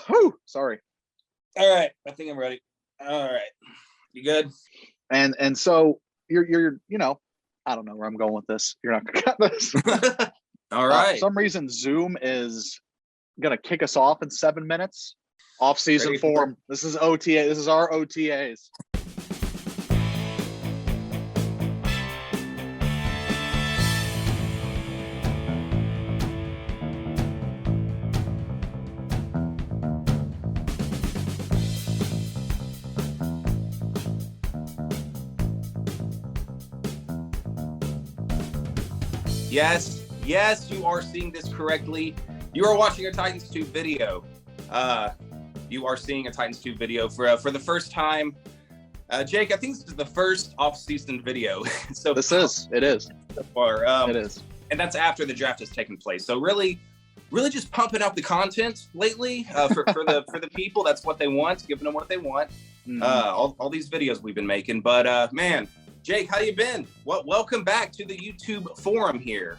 Whew, sorry. All right, I think I'm ready. All right, you good? And so you're I don't know where I'm going with this. You're not gonna cut this. All right. For some reason, Zoom is gonna kick us off in 7 minutes. Off-season form. This is OTA. This is our OTAs. Yes, you are seeing this correctly. You are watching a Titans 2 video. You are seeing a Titans 2 video for the first time. Jake, I think this is the first off-season video. So it is. So far. It is. And that's after the draft has taken place. So really just pumping out the content lately for the people. That's what they want, giving them what they want. Mm-hmm. All these videos we've been making. But man, Jake, how you been? Welcome back to the YouTube forum here.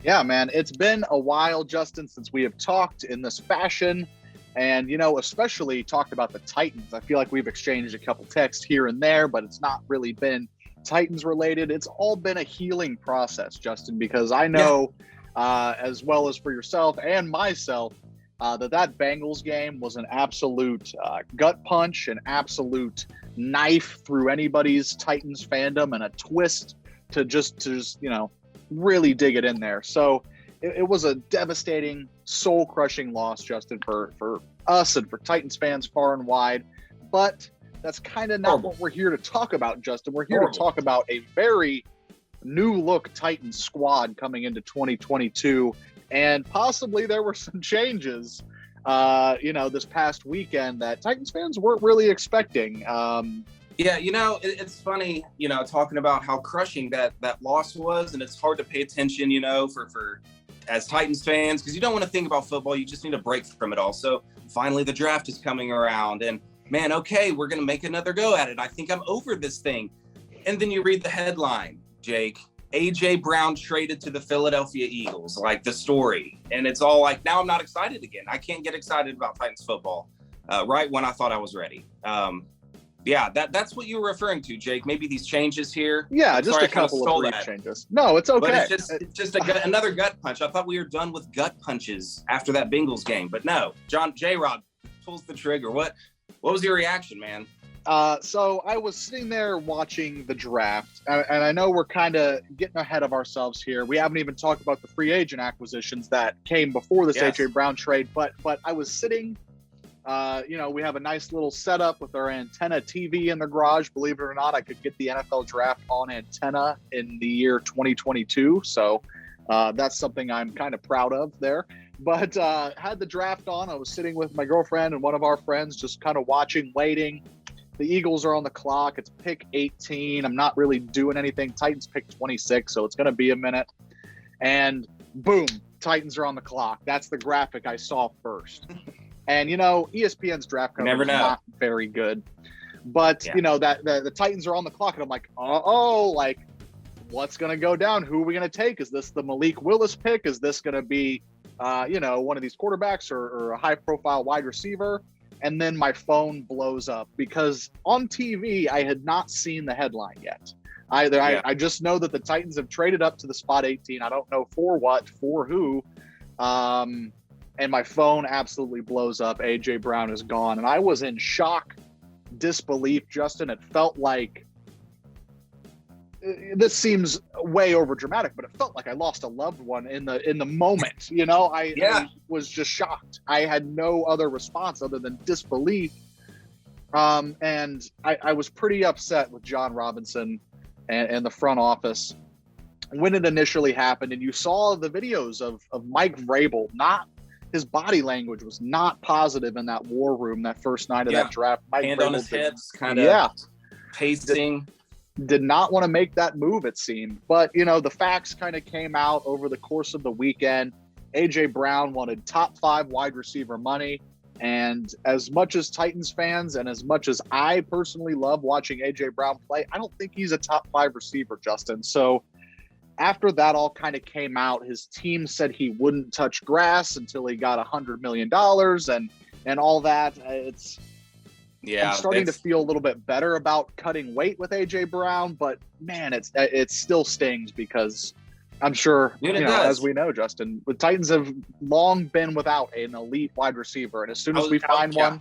Yeah, man, it's been a while, Justin, since we have talked in this fashion. And, especially talked about the Titans. I feel like we've exchanged a couple texts here and there, but it's not really been Titans related. It's all been a healing process, Justin, because I know, as well as for yourself and myself, that Bengals game was an absolute gut punch, an absolute knife through anybody's Titans fandom, and a twist to just really dig it in there. So it was a devastating, soul-crushing loss, Justin, for us and for Titans fans far and wide. But that's kind of not what we're here to talk about, Justin. We're here to talk about a very new-look Titans squad coming into 2022. And possibly there were some changes, this past weekend that Titans fans weren't really expecting. Yeah, it's funny, talking about how crushing that loss was, and it's hard to pay attention, for as Titans fans, because you don't want to think about football. You just need a break from it all. So finally the draft is coming around, and man, okay, we're going to make another go at it. I think I'm over this thing. And then you read the headline, Jake, AJ Brown traded to the Philadelphia Eagles, like the story. And it's all like, now I'm not excited again. I can't get excited about Titans football right when I thought I was ready. Yeah, that's what you were referring to, Jake. Maybe these changes here. Yeah, just a couple of brief changes. No, it's okay. But it's just another gut punch. I thought we were done with gut punches after that Bengals game, but no. JRob pulls the trigger. What was your reaction, man? So I was sitting there watching the draft, and I know we're kind of getting ahead of ourselves here. We haven't even talked about the free agent acquisitions that came before this AJ Brown trade, but I was sitting. We have a nice little setup with our antenna TV in the garage. Believe it or not, I could get the NFL draft on antenna in the year 2022. So that's something I'm kind of proud of there. But had the draft on. I was sitting with my girlfriend and one of our friends, just kind of watching, waiting. The Eagles are on the clock. It's pick 18. I'm not really doing anything. Titans pick 26, so it's going to be a minute. And boom, Titans are on the clock. That's the graphic I saw first. And, ESPN's draft coverage is not very good. But, that the Titans are on the clock. And I'm like, what's going to go down? Who are we going to take? Is this the Malik Willis pick? Is this going to be, one of these quarterbacks or a high-profile wide receiver? And then my phone blows up because on TV, I had not seen the headline yet. I just know that the Titans have traded up to the spot 18. I don't know for what, for who. And my phone absolutely blows up. AJ Brown is gone. And I was in shock, disbelief, Justin. It felt like, this seems way over dramatic, but it felt like I lost a loved one in the moment. I was just shocked. I had no other response other than disbelief. And I was pretty upset with John Robinson and the front office when it initially happened. And you saw the videos of Mike Vrabel, his body language was not positive in that war room that first night of that draft. Mike Hand Vrabel on his hips, kind of pacing. Did not want to make that move, it seemed. But, the facts kind of came out over the course of the weekend. A.J. Brown wanted top 5 wide receiver money. And as much as Titans fans and as much as I personally love watching A.J. Brown play, I don't think he's a top 5 receiver, Justin. So after that all kind of came out, his team said he wouldn't touch grass until he got $100 million and all that. I'm starting to feel a little bit better about cutting weight with AJ Brown, but man, it still stings because I'm sure, as we know, Justin, the Titans have long been without an elite wide receiver, and as soon as we find one,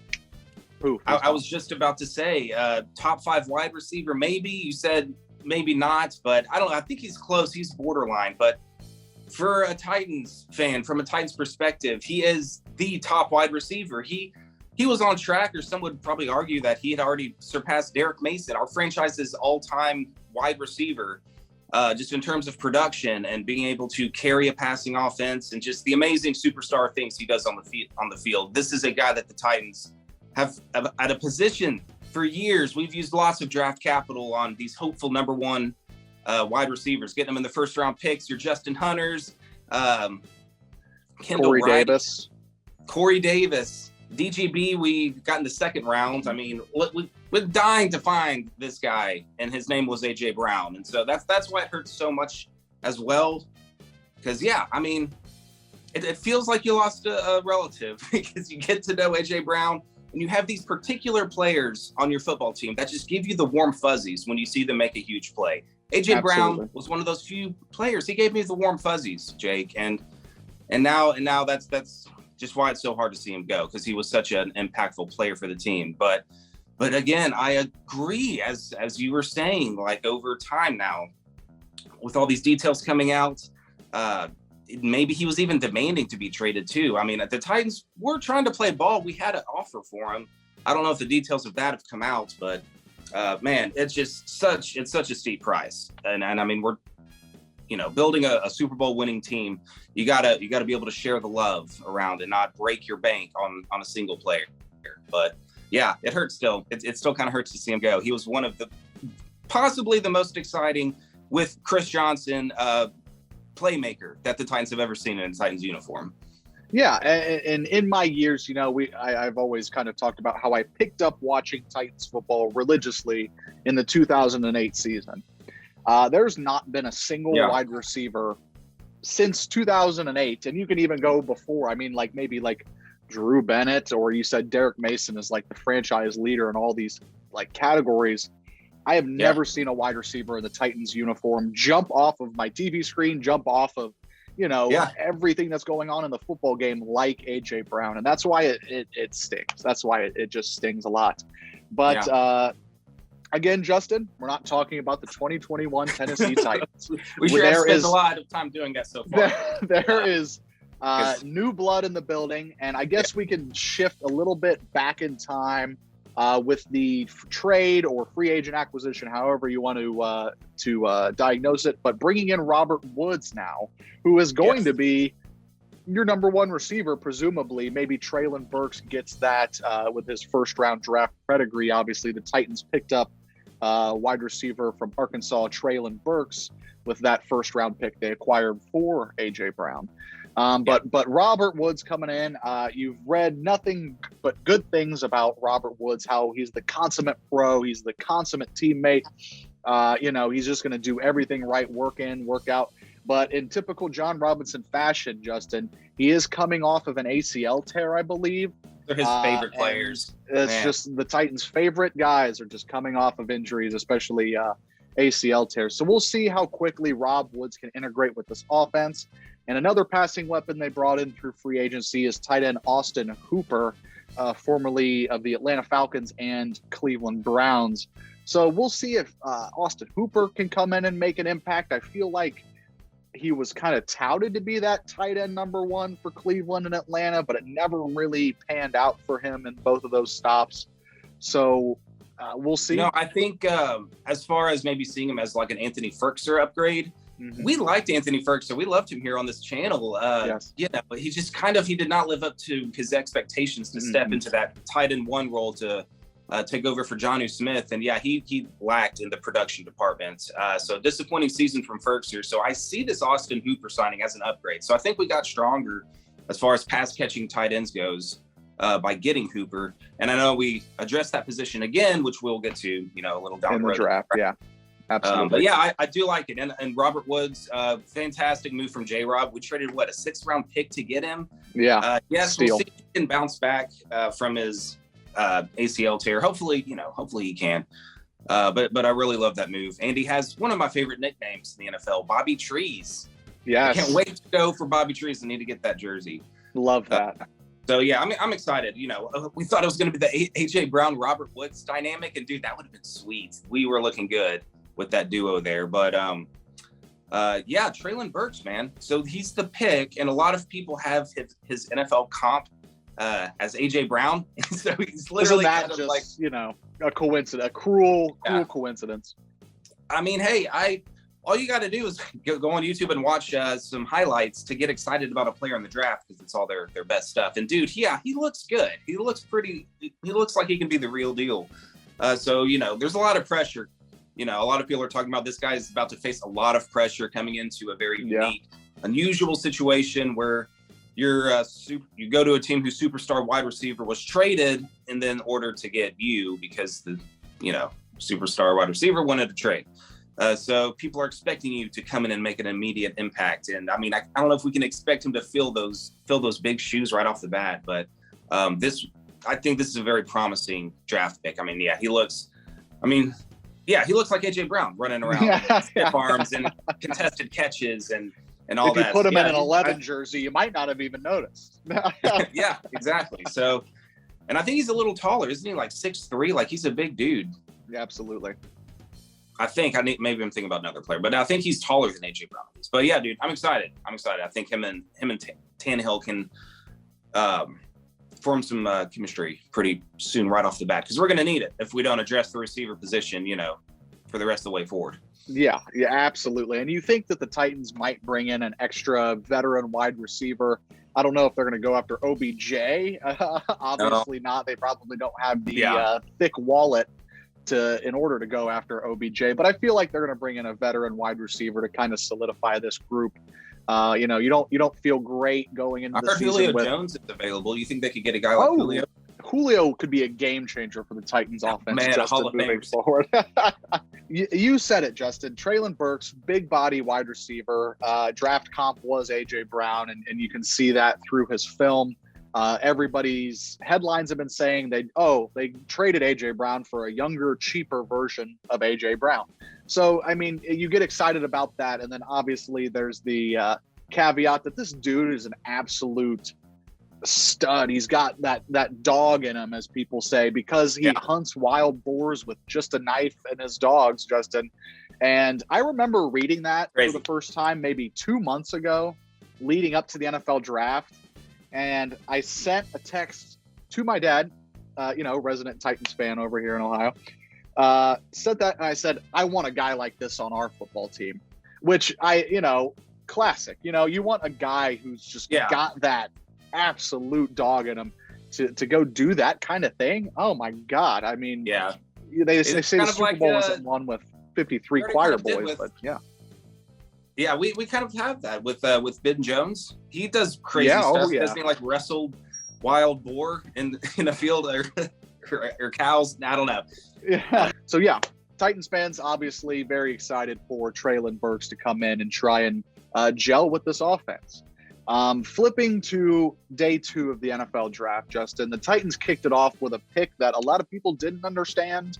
poof. I was just about to say, top 5 wide receiver, maybe. You said maybe not, but I don't know. I think he's close. He's borderline. But for a Titans fan, from a Titans perspective, he is the top wide receiver. He was on track, or some would probably argue that he had already surpassed Derek Mason, our franchise's all-time wide receiver, just in terms of production and being able to carry a passing offense and just the amazing superstar things he does on the field. This is a guy that the Titans have at a position for years. We've used lots of draft capital on these hopeful number 1 wide receivers, getting them in the first round picks. Your Justin Hunters, Kendall Wright, Corey Davis, DGB. We got in the second round. I mean, we're dying to find this guy, and his name was AJ Brown, and so that's why it hurts so much as well. Because I mean, it feels like you lost a relative because you get to know AJ Brown. And you have these particular players on your football team that just give you the warm fuzzies when you see them make a huge play. AJ Brown was one of those few players. He gave me the warm fuzzies, Jake. And now that's just why it's so hard to see him go, because he was such an impactful player for the team. But again, I agree, as you were saying, like over time now, with all these details coming out, maybe he was even demanding to be traded too. I mean, the Titans were trying to play ball. We had an offer for him. I don't know if the details of that have come out, but man, it's just such a steep price. And I mean, we're building a Super Bowl winning team. You gotta be able to share the love around and not break your bank on a single player. But yeah, it hurts still. It still kind of hurts to see him go. He was one of possibly the most exciting, with Chris Johnson, playmaker that the Titans have ever seen in a Titans uniform. Yeah, and in my years, I've always kind of talked about how I picked up watching Titans football religiously in the 2008 season. There's not been a single wide receiver since 2008, and you can even go before. I mean, maybe Drew Bennett, or you said Derek Mason is like the franchise leader in all these categories. I have never seen a wide receiver in the Titans uniform jump off of my TV screen, jump off of, everything that's going on in the football game like AJ Brown. And that's why it stings. That's why it just stings a lot. But again, Justin, we're not talking about the 2021 Tennessee Titans. We sure have spent a lot of time doing that so far. There is new blood in the building. And I guess we can shift a little bit back in time with the trade or free agent acquisition, however you want to diagnose it, but bringing in Robert Woods now, who is going to be your number 1 receiver, presumably. Maybe Treylon Burks gets that with his first round draft pedigree. Obviously, the Titans picked up wide receiver from Arkansas, Treylon Burks, with that first round pick they acquired for AJ Brown. But Robert Woods coming in, you've read nothing but good things about Robert Woods, how he's the consummate pro, he's the consummate teammate. He's just going to do everything right, work in, work out. But in typical John Robinson fashion, Justin, he is coming off of an ACL tear, I believe. They're his favorite players. It's just the Titans' favorite guys are just coming off of injuries, especially ACL tears. So we'll see how quickly Rob Woods can integrate with this offense. And another passing weapon they brought in through free agency is tight end Austin Hooper, formerly of the Atlanta Falcons and Cleveland Browns. So we'll see if Austin Hooper can come in and make an impact. I feel like he was kind of touted to be that tight end number 1 for Cleveland and Atlanta, but it never really panned out for him in both of those stops. So we'll see. I think as far as maybe seeing him as like an Anthony Ferkser upgrade, we liked Anthony Ferkser. We loved him here on this channel. Yes. But he just he did not live up to his expectations to step into that tight end 1 role to take over for Jonnu Smith. And he lacked in the production department. So disappointing season from Ferkser. So I see this Austin Hooper signing as an upgrade. So I think we got stronger as far as pass catching tight ends goes by getting Hooper. And I know we addressed that position again, which we'll get to, a little down the road. Draft, Absolutely. But yeah, I do like it. And Robert Woods, fantastic move from JRob. We traded a 6th-round pick to get him. Yeah. Yes, Steal. we'll see if he can bounce back from his ACL tear. Hopefully he can. But I really love that move. And he has one of my favorite nicknames in the NFL, Bobby Trees. Yes. I can't wait to go for Bobby Trees. I need to get that jersey. Love that. So yeah, I'm excited. We thought it was going to be the AJ Brown, Robert Woods dynamic, and dude, that would have been sweet. We were looking good with that duo there. But yeah, Treylon Burks, man. So he's the pick, and a lot of people have his NFL comp as AJ Brown. So he's literally Isn't that just a coincidence, a cruel coincidence. I mean, hey, all you got to do is go on YouTube and watch some highlights to get excited about a player in the draft, because it's all their best stuff. And dude, he looks good. He looks like he can be the real deal. So there's a lot of pressure. A lot of people are talking about this guy is about to face a lot of pressure coming into a very unique, unusual situation where you go to a team whose superstar wide receiver was traded and then ordered to get you because the superstar wide receiver wanted to trade. So people are expecting you to come in and make an immediate impact. And I mean, I don't know if we can expect him to fill those big shoes right off the bat, but I think this is a very promising draft pick. I mean, he looks like AJ Brown running around stiff arms and contested catches and all that. If you put him in an 11 jersey, you might not have even noticed. Yeah, exactly. So, and I think he's a little taller, isn't he? Like 6'3", like he's a big dude. Yeah, absolutely. Maybe I'm thinking about another player, but I think he's taller than AJ Brown is. But yeah, dude, I'm excited. I think him and Tannehill can form some chemistry pretty soon right off the bat, because we're going to need it if we don't address the receiver position, for the rest of the way forward. Yeah, absolutely. And you think that the Titans might bring in an extra veteran wide receiver? I don't know if they're going to go after OBJ. Obviously not. They probably don't have the thick wallet in order to go after OBJ, but I feel like they're going to bring in a veteran wide receiver to kind of solidify this group. You don't feel great going into the season. Julio Jones is available. You think they could get a guy like Julio? Julio could be a game changer for the Titans offense. Man, Justin, moving forward. You said it, Justin. Treylon Burks, big body wide receiver. Draft comp was AJ Brown, and you can see that through his film. Everybody's headlines have been saying they traded AJ Brown for a younger, cheaper version of AJ Brown. So, I mean, you get excited about that. And then obviously there's the caveat that this dude is an absolute stud. He's got that dog in him, as people say, because he hunts wild boars with just a knife and his dogs, Justin. And I remember reading that for the first time maybe 2 months ago, leading up to the NFL draft. And I sent a text to my dad, resident Titans fan over here in Ohio. Said that, and I said, I want a guy like this on our football team, which classic. You want a guy who's just got that absolute dog in him to go do that kind of thing. Oh my God. I mean, they say the Super Bowl wasn't won with 53 choir boys, but yeah. Yeah, we kind of have that with Ben Jones. He does crazy stuff. Doesn't he like wrestle wild boar in a field or cows? I don't know. Yeah. So yeah, Titans fans obviously very excited for Treylon Burks to come in and try and gel with this offense. Flipping to day 2 of the NFL draft, Justin, the Titans kicked it off with a pick that a lot of people didn't understand.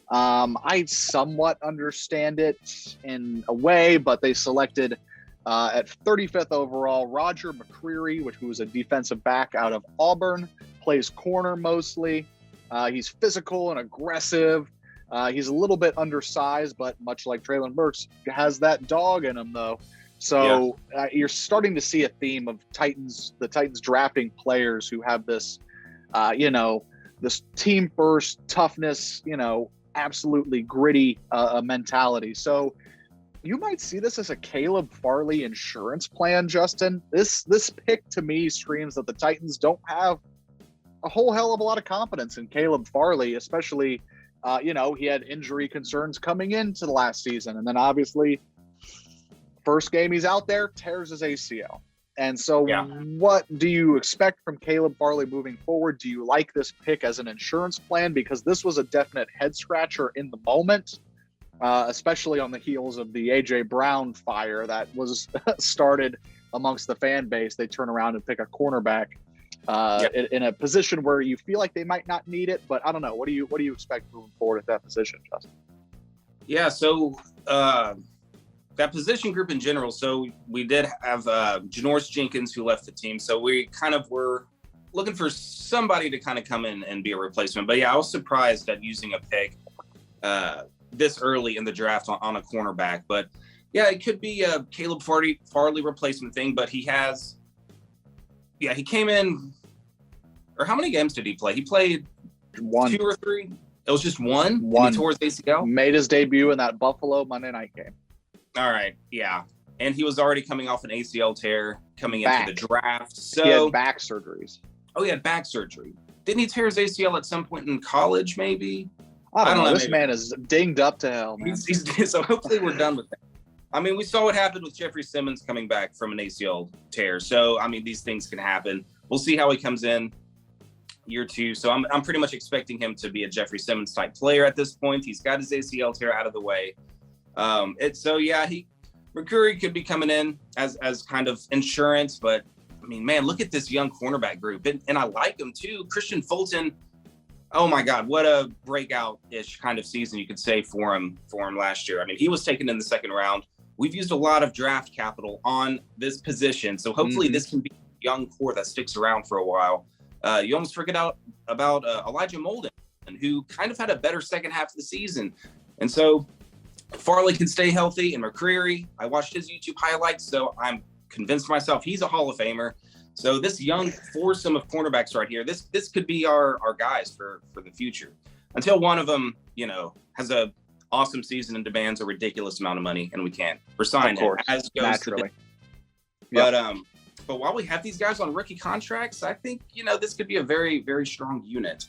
I somewhat understand it in a way, but they selected at 35th overall Roger McCreary, who was a defensive back out of Auburn, plays corner mostly. He's physical and aggressive. He's a little bit undersized, but much like Treylon Burks, has that dog in him though. So you're starting to see a theme of the Titans drafting players who have this, this team first toughness, absolutely gritty mentality. So you might see this as a Caleb Farley insurance plan, Justin. This pick to me screams that the Titans don't have a whole hell of a lot of confidence in Caleb Farley, especially, he had injury concerns coming into the last season. And then obviously first game he's out there, tears his ACL. And so what do you expect from Caleb Farley moving forward? Do you like this pick as an insurance plan? Because this was a definite head scratcher in the moment. especially on the heels of the A.J. Brown fire that was started amongst the fan base. They turn around and pick a cornerback in a position where you feel like they might not need it, but I don't know. What do you expect moving forward at that position, Justin? Yeah, so that position group in general. So we did have Janoris Jenkins who left the team. So we kind of were looking for somebody to kind of come in and be a replacement. But yeah, I was surprised at using a pick this early in the draft on a cornerback. But yeah, it could be a Caleb Farley replacement thing. But he came in. Or how many games did he play? He played 1, 2 or 3. It was just one. One. He tore his ACL. Made his debut in that Buffalo Monday night game. All right, yeah, and he was already coming off an ACL tear coming into the draft. So he had back surgeries. Oh, he had back surgery. Didn't he tear his ACL at some point in college? Maybe. I don't know. This man is dinged up to hell, man. So hopefully we're done with that. I mean, we saw what happened with Jeffrey Simmons coming back from an ACL tear. So I mean, these things can happen. We'll see how he comes in year 2. So I'm pretty much expecting him to be a Jeffrey Simmons type player at this point. He's got his ACL tear out of the way. McCurry could be coming in as kind of insurance, but I mean, man, look at this young cornerback group, and I like them too. Christian Fulton, oh my God, what a breakout-ish kind of season you could say for him last year. I mean, he was taken in the 2nd round. We've used a lot of draft capital on this position, so hopefully this can be a young core that sticks around for a while. You almost forget about Elijah Molden, who kind of had a better second half of the season, and so Farley can stay healthy, and McCreary, I watched his YouTube highlights, so I'm convinced myself he's a Hall of Famer. So this young foursome of cornerbacks right here, this could be our guys for the future. Until one of them, has a awesome season and demands a ridiculous amount of money, and we can't resign him, as goes naturally. But while we have these guys on rookie contracts, I think this could be a very, very strong unit.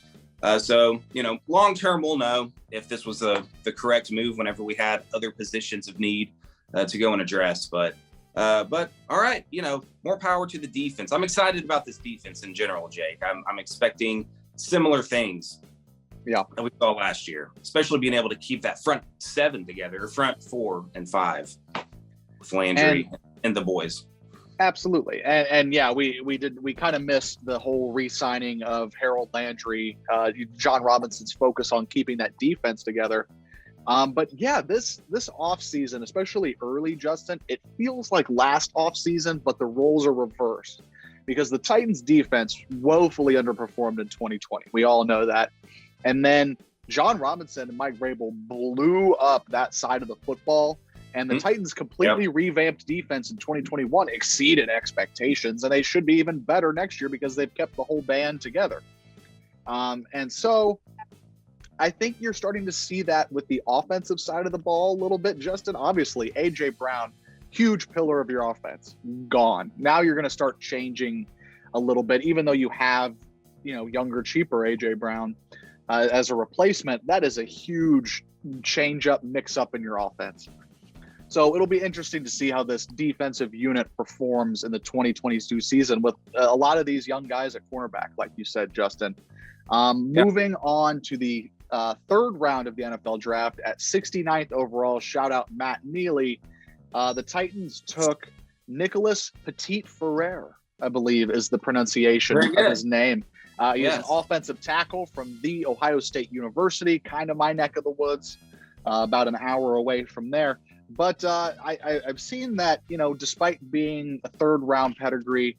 So long term, we'll know if this was the correct move whenever we had other positions of need to go and address. But all right, more power to the defense. I'm excited about this defense in general, Jake. I'm expecting similar things that we saw last year, especially being able to keep that front 7 together, or front 4 and 5 with Landry and the boys. Absolutely. And yeah, we kind of missed the whole re-signing of Harold Landry, John Robinson's focus on keeping that defense together. But yeah, this offseason, especially early, Justin, it feels like last offseason, but the roles are reversed because the Titans defense woefully underperformed in 2020. We all know that. And then John Robinson and Mike Vrabel blew up that side of the football. And the Titans completely revamped defense in 2021, exceeded expectations, and they should be even better next year because they've kept the whole band together. And so I think you're starting to see that with the offensive side of the ball a little bit, Justin. Obviously, A.J. Brown, huge pillar of your offense, gone. Now you're going to start changing a little bit, even though you have, younger, cheaper A.J. Brown as a replacement. That is a huge change-up, mix-up in your offense. So it'll be interesting to see how this defensive unit performs in the 2022 season with a lot of these young guys at cornerback, like you said, Justin. Moving on to the 3rd round of the NFL draft at 69th overall, shout out Matt Neely. The Titans took Nicholas Petit-Frere, I believe is the pronunciation of his name. He's an offensive tackle from The Ohio State University, kind of my neck of the woods, about an hour away from there. But I've seen that, despite being a third round pedigree,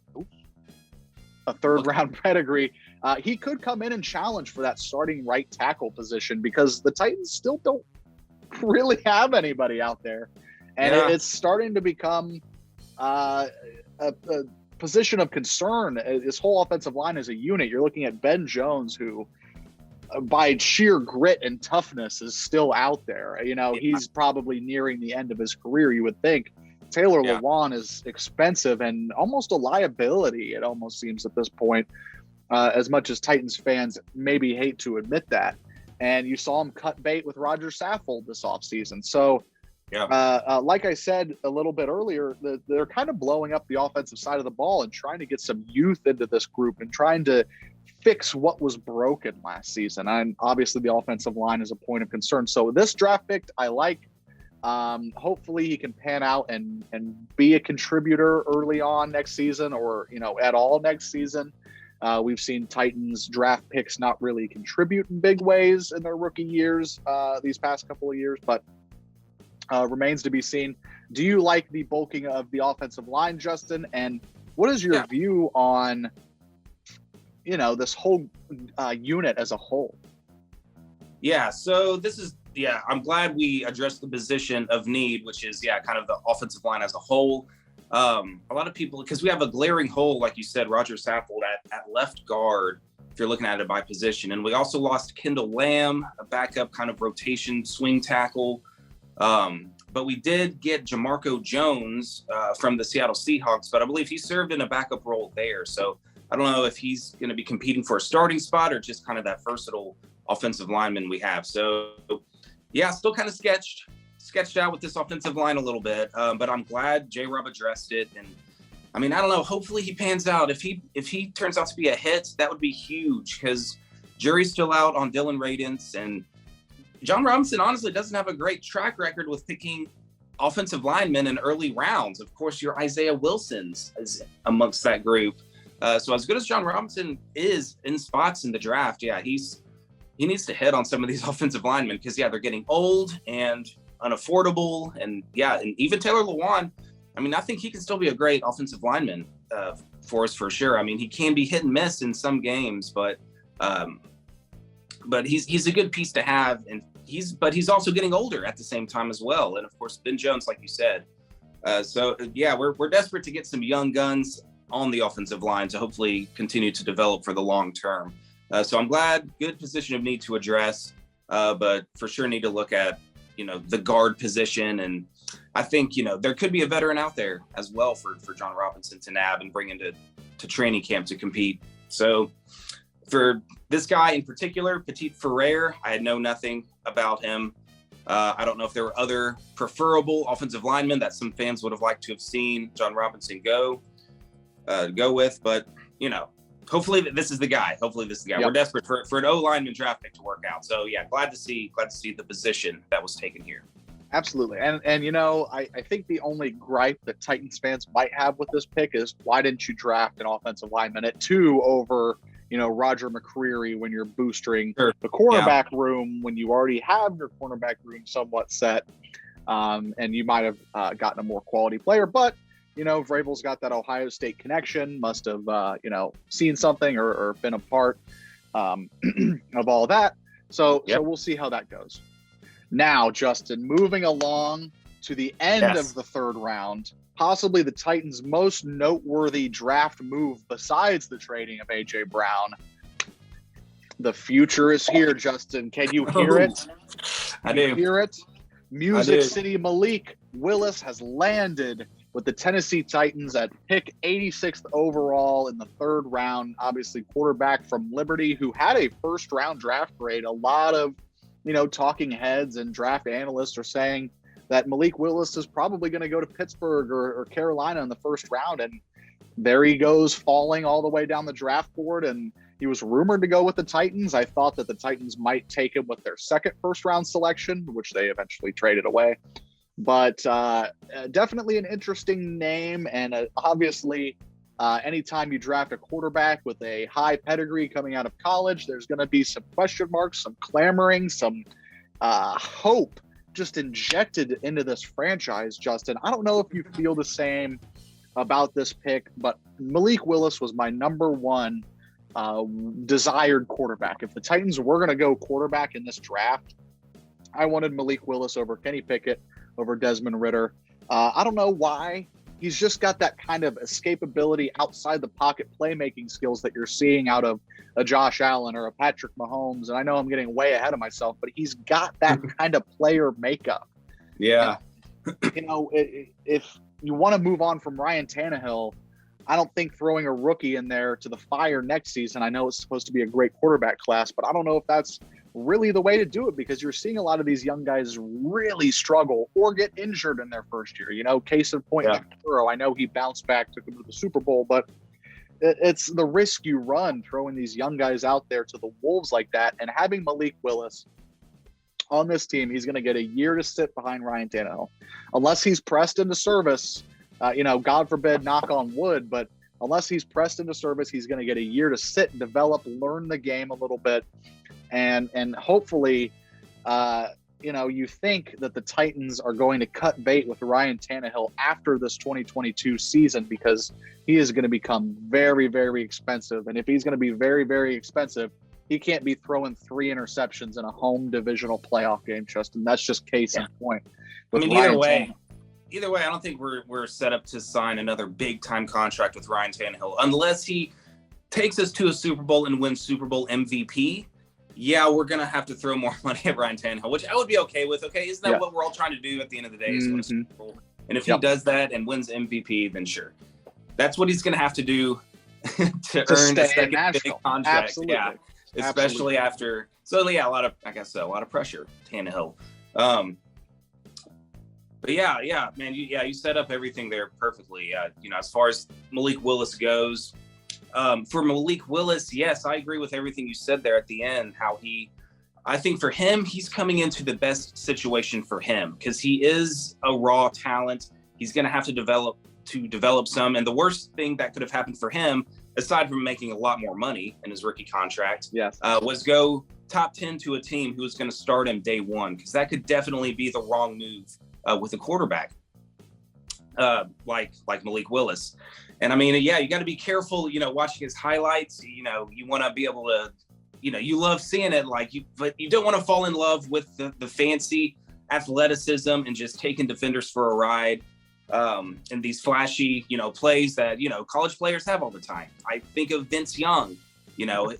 he could come in and challenge for that starting right tackle position because the Titans still don't really have anybody out there. And it's starting to become a position of concern. This whole offensive line is a unit. You're looking at Ben Jones, who by sheer grit and toughness is still out there. He's probably nearing the end of his career, you would think. Taylor Lewan is expensive and almost a liability, it almost seems at this point, as much as Titans fans maybe hate to admit that. And you saw him cut bait with Roger Saffold this offseason. So Yeah. Like I said a little bit earlier, they're kind of blowing up the offensive side of the ball and trying to get some youth into this group and trying to fix what was broken last season. And obviously the offensive line is a point of concern. So this draft pick, I like. Hopefully he can pan out and be a contributor early on next season, or, at all next season. We've seen Titans draft picks not really contribute in big ways in their rookie years, these past couple of years, but remains to be seen. Do you like the bulking of the offensive line, Justin? And what is your view on, this whole unit as a whole? Yeah, so I'm glad we addressed the position of need, which is, kind of the offensive line as a whole. A lot of people, because we have a glaring hole, like you said, Roger Saffold at left guard, if you're looking at it by position. And we also lost Kendall Lamb, a backup kind of rotation swing tackle. But we did get Jamarco Jones from the Seattle Seahawks, but I believe he served in a backup role there. So I don't know if he's going to be competing for a starting spot or just kind of that versatile offensive lineman we have. So still kind of sketched out with this offensive line a little bit, but I'm glad JRob addressed it. And I mean, I don't know, hopefully he pans out. If he turns out to be a hit, that would be huge, because jury's still out on Dylan Radins, and John Robinson honestly doesn't have a great track record with picking offensive linemen in early rounds. Of course, your Isaiah Wilson's is amongst that group. So as good as John Robinson is in spots in the draft, he needs to hit on some of these offensive linemen, because they're getting old and unaffordable, and even Taylor Lewan. I mean, I think he can still be a great offensive lineman for us for sure. I mean, he can be hit and miss in some games, but he's a good piece to have, and he's also getting older at the same time as well. And of course, Ben Jones, like you said. We're desperate to get some young guns on the offensive line to hopefully continue to develop for the long term. So I'm glad, good position of need to address, but for sure need to look at, the guard position. And I think, there could be a veteran out there as well for John Robinson to nab and bring into training camp to compete. So for this guy in particular, Petit Ferrer, I had know nothing about him. I don't know if there were other preferable offensive linemen that some fans would have liked to have seen John Robinson go with, but hopefully this is the guy. Yep. We're desperate for an O-lineman draft pick to work out. So glad to see the position that was taken here. Absolutely. And I think the only gripe that Titans fans might have with this pick is, why didn't you draft an offensive lineman at 2 over, Roger McCreary when you're boosting the cornerback room, when you already have your cornerback room somewhat set, and you might have gotten a more quality player. But Vrabel's got that Ohio State connection, must have, seen something or been a part of all that. So we'll see how that goes. Now, Justin, moving along to the end of the third round, possibly the Titans' most noteworthy draft move besides the trading of A.J. Brown. The future is here, Justin. Can you hear it? I do. Hear it? Music City Malik Willis has landed with the Tennessee Titans at pick 86th overall in the third round. Obviously, quarterback from Liberty, who had a first-round draft grade. A lot of, talking heads and draft analysts are saying that Malik Willis is probably going to go to Pittsburgh or Carolina in the first round. And there he goes, falling all the way down the draft board. And he was rumored to go with the Titans. I thought that the Titans might take him with their second first-round selection, which they eventually traded away. But definitely an interesting name. And obviously, anytime you draft a quarterback with a high pedigree coming out of college, there's going to be some question marks, some clamoring, some hope just injected into this franchise, Justin. I don't know if you feel the same about this pick, but Malik Willis was my number one desired quarterback. If the Titans were going to go quarterback in this draft, I wanted Malik Willis over Kenny Pickett, over Desmond Ridder. I don't know why. He's just got that kind of escapability, outside the pocket playmaking skills that you're seeing out of a Josh Allen or a Patrick Mahomes. And I know I'm getting way ahead of myself, but he's got that kind of player makeup. Yeah. And, if you want to move on from Ryan Tannehill, I don't think throwing a rookie in there to the fire next season, I know it's supposed to be a great quarterback class, but I don't know if that's really the way to do it, because you're seeing a lot of these young guys really struggle or get injured in their first year. Case in point, like Burrow, I know he bounced back, took him to the Super Bowl, but it's the risk you run throwing these young guys out there to the wolves like that. And having Malik Willis on this team, he's going to get a year to sit behind Ryan Tannehill, unless he's pressed into service. God forbid, knock on wood, but unless he's pressed into service, he's going to get a year to sit, develop, learn the game a little bit. And hopefully, you think that the Titans are going to cut bait with Ryan Tannehill after this 2022 season, because he is going to become very, very expensive. And if he's going to be very, very expensive, he can't be throwing 3 interceptions in a home divisional playoff game, Justin. That's just case in point. Either way, I don't think we're set up to sign another big time contract with Ryan Tannehill unless he takes us to a Super Bowl and wins Super Bowl MVP. Yeah, we're going to have to throw more money at Ryan Tannehill, which I would be okay with. Okay, isn't that what we're all trying to do at the end of the day is win a Super Bowl? And if he does that and wins MVP, then sure. That's what he's going to have to do to earn the second big contract. Absolutely. Yeah, especially after. So, yeah, a lot of pressure, Tannehill. But yeah, man, you set up everything there perfectly. As far as Malik Willis goes, for Malik Willis, yes, I agree with everything you said there at the end. I think for him, he's coming into the best situation for him because he is a raw talent. He's going to have to develop some. And the worst thing that could have happened for him, aside from making a lot more money in his rookie contract, was go top 10 to a team who was going to start him day one, because that could definitely be the wrong move with a quarterback like Malik Willis. And I mean, you got to be careful, watching his highlights. You want to be able to, you love seeing it, but you don't want to fall in love with the fancy athleticism and just taking defenders for a ride in these flashy, plays that, college players have all the time. I think of Vince Young.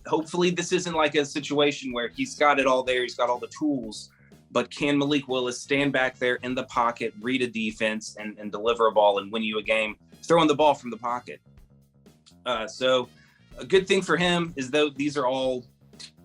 Hopefully this isn't like a situation where he's got it all there. He's got all the tools. But can Malik Willis stand back there in the pocket, read a defense, and deliver a ball and win you a game, throwing the ball from the pocket? So a good thing for him is, though, these are all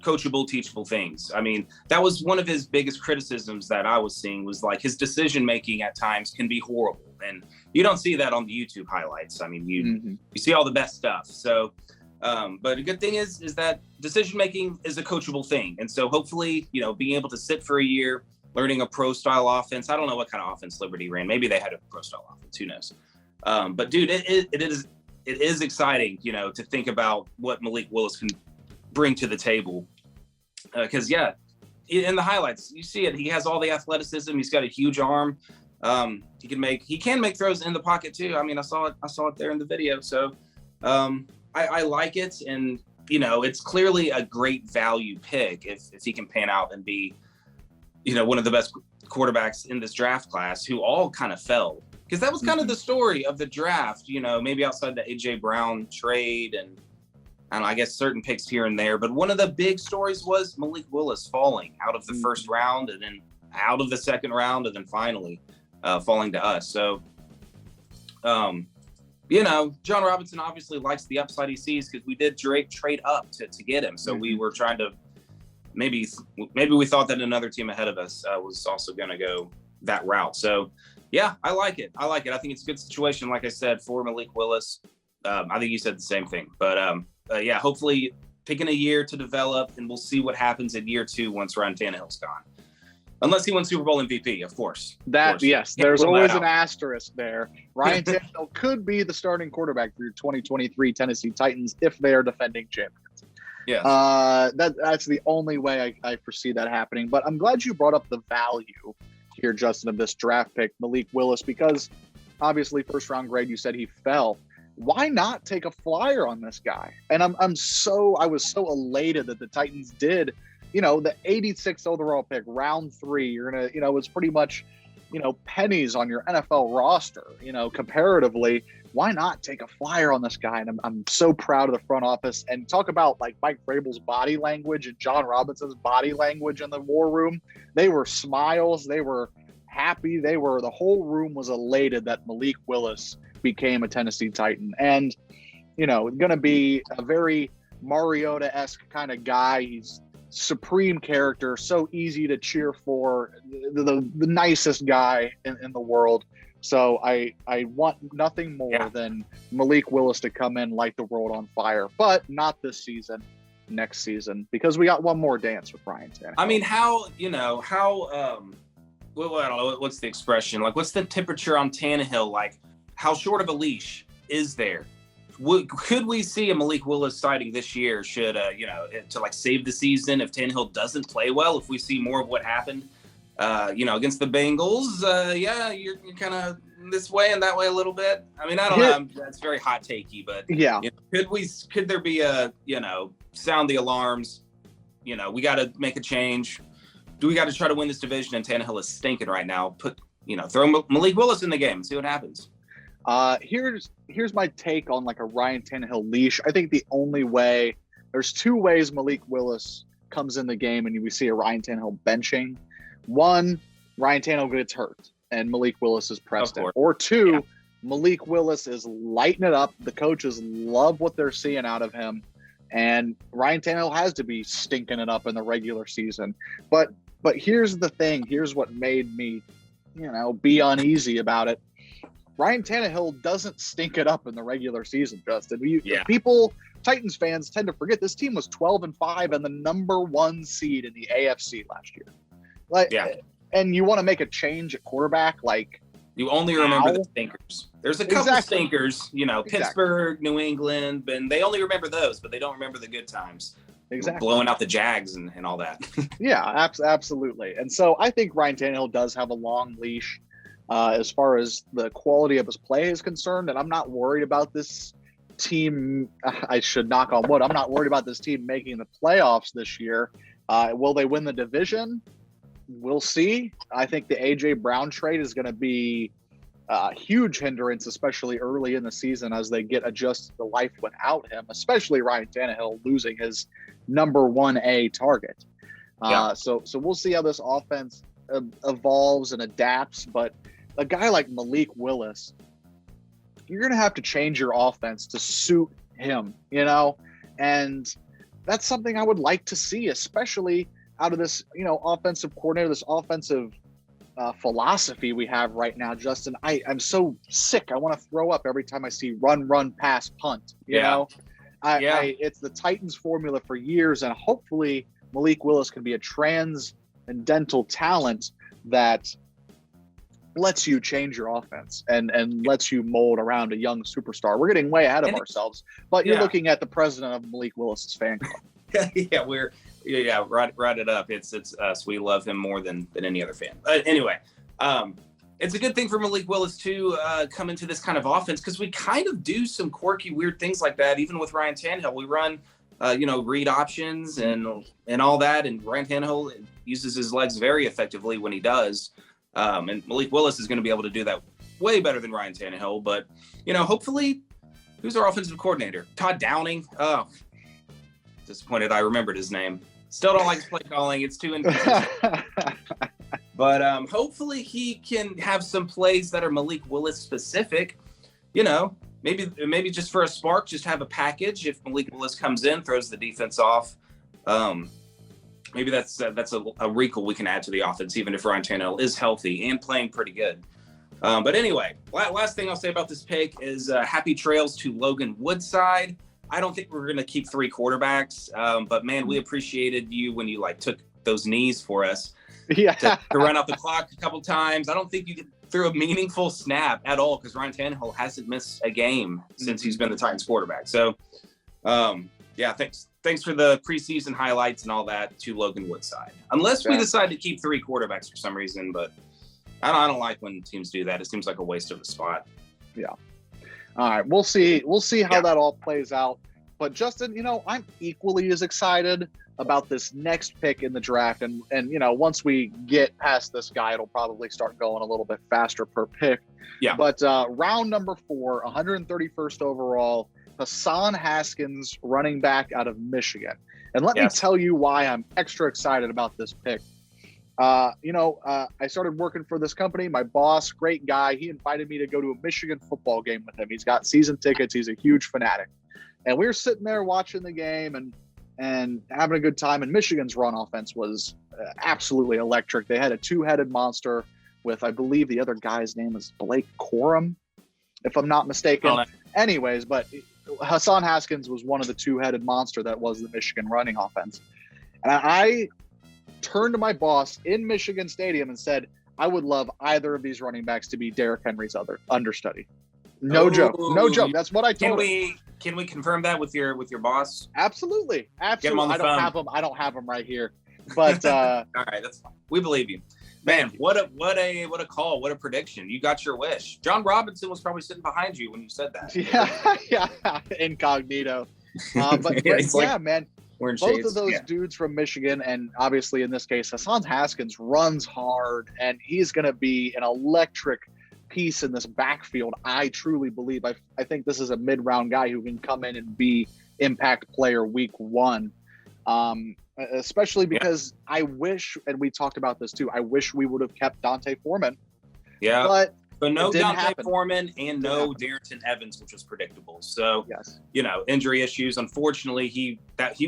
coachable, teachable things. I mean, that was one of his biggest criticisms that I was seeing, was like his decision-making at times can be horrible. And you don't see that on the YouTube highlights. I mean, you see all the best stuff. So, but a good thing is that decision-making is a coachable thing. And so hopefully, being able to sit for a year, learning a pro-style offense. I don't know what kind of offense Liberty ran. Maybe they had a pro-style offense. Who knows? But dude, it is exciting, to think about what Malik Willis can bring to the table. Because in the highlights, you see it. He has all the athleticism. He's got a huge arm. He can make throws in the pocket too. I mean, I saw it there in the video. So I like it, and it's clearly a great value pick if he can pan out and be, one of the best quarterbacks in this draft class, who all kind of fell. Because that was kind of the story of the draft, maybe outside the A.J. Brown trade and I guess certain picks here and there. But one of the big stories was Malik Willis falling out of the first round and then out of the second round and then finally falling to us. So, John Robinson obviously likes the upside he sees, because we did trade up to get him. So we were trying to maybe we thought that another team ahead of us was also going to go that route. So, yeah, I like it. I think it's a good situation, like I said, for Malik Willis. I think you said the same thing. But, hopefully picking a year to develop, and we'll see what happens in year 2 once Ryan Tannehill's gone. Unless he wins Super Bowl MVP, of course. Yes, there's always an asterisk there. Ryan Tannehill could be the starting quarterback for your 2023 Tennessee Titans if they are defending champions. Yeah. That's the only way I foresee that happening. But I'm glad you brought up the value here, Justin, of this draft pick, Malik Willis, because obviously first round grade, you said he fell. Why not take a flyer on this guy? And I was so elated that the Titans did. The 86th overall pick, round 3, you're going to, it's pretty much, pennies on your NFL roster, comparatively. Why not take a flyer on this guy? And I'm so proud of the front office. And talk about like Mike Vrabel's body language and John Robinson's body language in the war room. They were smiles. They were happy. The whole room was elated that Malik Willis became a Tennessee Titan. And, going to be a very Mariota-esque kind of guy. He's supreme character, so easy to cheer for, the nicest guy in the world. So I want nothing more than Malik Willis to come in, light the world on fire, but not this season, next season, because we got one more dance with Ryan Tannehill. I mean, well, I don't know, what's the expression? Like, what's the temperature on Tannehill? Like, how short of a leash is there? Could we see a Malik Willis sighting this year? Should to like save the season if Tannehill doesn't play well? If we see more of what happened, against the Bengals, you're kind of this way and that way a little bit. I mean, I don't know. That's very hot takey, but could there be sound the alarms? We got to make a change. Do we got to try to win this division? And Tannehill is stinking right now. Throw Malik Willis in the game and see what happens. Here's my take on like a Ryan Tannehill leash. I think there's two ways Malik Willis comes in the game and we see a Ryan Tannehill benching. One, Ryan Tannehill gets hurt and Malik Willis is pressed in. Or two, Malik Willis is lighting it up. The coaches love what they're seeing out of him. And Ryan Tannehill has to be stinking it up in the regular season. But here's the thing. Here's what made me, be uneasy about it. Ryan Tannehill doesn't stink it up in the regular season, Justin. Titans fans tend to forget this team was 12-5 and the number 1 seed in the AFC last year. And you want to make a change at quarterback, like you only remember the stinkers. There's a couple stinkers, Pittsburgh, New England, and they only remember those, but they don't remember the good times. Exactly. Blowing out the Jags and all that. Yeah, absolutely. And so I think Ryan Tannehill does have a long leash as far as the quality of his play is concerned. And I'm not worried about this team. I should knock on wood. I'm not worried about this team making the playoffs this year. Will they win the division? We'll see. I think the A.J. Brown trade is going to be a huge hindrance, especially early in the season as they get adjusted to life without him, especially Ryan Tannehill losing his number 1A target. So we'll see how this offense evolves and adapts. But a guy like Malik Willis, you're going to have to change your offense to suit him, and that's something I would like to see, especially out of this, offensive coordinator, this offensive philosophy we have right now, Justin. I'm so sick. I want to throw up every time I see run, pass, punt. It's the Titans formula for years, and hopefully Malik Willis can be a transcendental talent that lets you change your offense and lets you mold around a young superstar. We're getting way ahead of ourselves, but you're looking at the president of Malik Willis's fan club. Write it up. It's us. We love him more than any other fan. But anyway, it's a good thing for Malik Willis to come into this kind of offense because we kind of do some quirky, weird things like that. Even with Ryan Tannehill, we run, read options and all that. And Ryan Tannehill uses his legs very effectively when he does. And Malik Willis is going to be able to do that way better than Ryan Tannehill. But, hopefully, who's our offensive coordinator? Todd Downing. Oh, disappointed I remembered his name. Still don't like his play calling. It's too inconsistent. But hopefully he can have some plays that are Malik Willis specific. Maybe just for a spark, just have a package. If Malik Willis comes in, throws the defense off, maybe that's a wrinkle we can add to the offense, even if Ryan Tannehill is healthy and playing pretty good. But anyway, last thing I'll say about this pick is happy trails to Logan Woodside. I don't think we're going to keep 3 quarterbacks, but man, we appreciated you when you took those knees for us to run out the clock a couple times. I don't think you threw a meaningful snap at all because Ryan Tannehill hasn't missed a game since he's been the Titans quarterback. So, thanks for the preseason highlights and all that to Logan Woodside. Unless we decide to keep 3 quarterbacks for some reason, but I don't like when teams do that. It seems like a waste of a spot. Yeah. All right, we'll see how that all plays out. But Justin, I'm equally as excited about this next pick in the draft. And once we get past this guy, it'll probably start going a little bit faster per pick. Yeah. But round number 4, 131st overall, Hassan Haskins, running back out of Michigan. And let me tell you why I'm extra excited about this pick. I started working for this company. My boss, great guy, he invited me to go to a Michigan football game with him. He's got season tickets. He's a huge fanatic. And we were sitting there watching the game, and and having a good time. And Michigan's run offense was absolutely electric. They had a two-headed monster with, I believe the other guy's name is Blake Corum, if I'm not mistaken. Anyways, but Hassan Haskins was one of the two-headed monster that was the Michigan running offense. And I turned to my boss in Michigan Stadium and said, I would love either of these running backs to be Derrick Henry's understudy. No joke. No joke. That's what I told him. Can we confirm that with your boss? Absolutely. Get him on the phone. I don't have him right here. But all right, that's fine. We believe you. Man, what a call. What a prediction. You got your wish. John Robinson was probably sitting behind you when you said that. Yeah. Incognito. But man. Both shades. Of those dudes from Michigan, and obviously in this case, Hassan Haskins runs hard, and he's going to be an electric piece in this backfield. I truly believe. I think this is a mid-round guy who can come in and be impact player week one. Especially because I wish, and we talked about this too, I wish we would have kept Dante Foreman. Yeah. But no Dante Foreman and no Darrington Evans, which was predictable. So, yes, injury issues. Unfortunately, he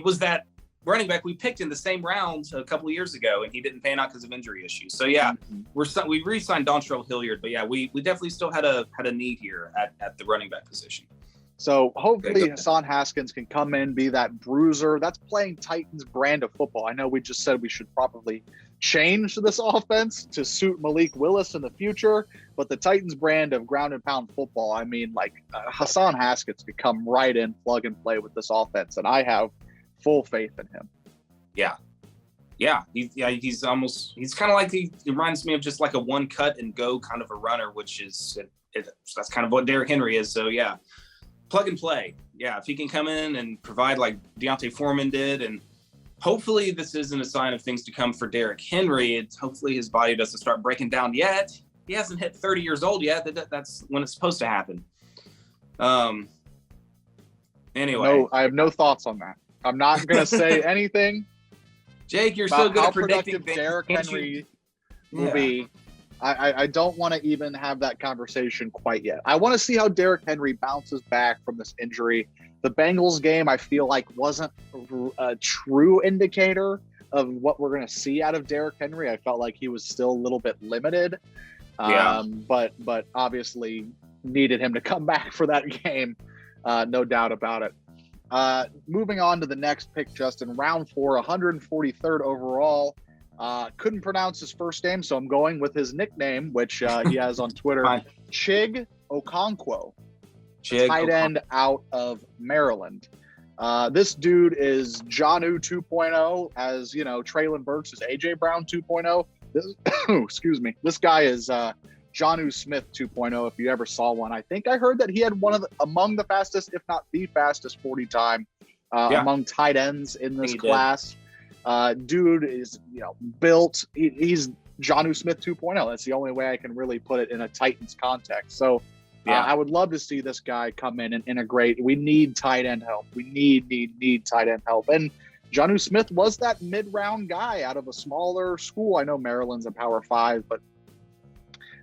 was that running back we picked in the same round a couple of years ago, and he didn't pan out because of injury issues. So, yeah, we re-signed Dontrell Hilliard, but yeah, we definitely still had a need here at the running back position. So hopefully Hassan Haskins can come in, be that bruiser. That's playing Titans brand of football. I know we just said we should probably change this offense to suit Malik Willis in the future, but the Titans brand of ground and pound football, I mean, Hassan Haskins could come right in, plug and play with this offense, and I have full faith in him. Yeah. He's kind of like, he reminds me of just like a one cut and go kind of a runner, which is that's kind of what Derrick Henry is. So yeah. Plug and play. Yeah, if he can come in and provide like Deontay Foreman did, and hopefully this isn't a sign of things to come for Derrick Henry. Hopefully his body doesn't start breaking down yet. He hasn't hit 30 years old yet. That's when it's supposed to happen. Anyway. No, I have no thoughts on that. I'm not going to say anything. Jake, you're so good at predicting Derrick Henry will be. I don't want to even have that conversation quite yet. I want to see how Derrick Henry bounces back from this injury. The Bengals game, I feel like, wasn't a true indicator of what we're going to see out of Derrick Henry. I felt like he was still a little bit limited, but obviously needed him to come back for that game. No doubt about it. Moving on to the next pick, Justin, round 4, 143rd overall. Couldn't pronounce his first name, so I'm going with his nickname, which he has on Twitter, Chig Okonkwo, tight end out of Maryland. This dude is Jonnu 2.0, as Traylon Burks is AJ Brown 2.0. Excuse me. This guy is Jonnu Smith 2.0. If you ever saw one, I think I heard that he had among the fastest, if not the fastest 40 time among tight ends in this class. Dude is, built. He's Jonnu Smith 2.0. That's the only way I can really put it in a Titans context. So I would love to see this guy come in and integrate. We need tight end help. We need tight end help. And Jonnu Smith was that mid-round guy out of a smaller school. I know Maryland's a Power 5, but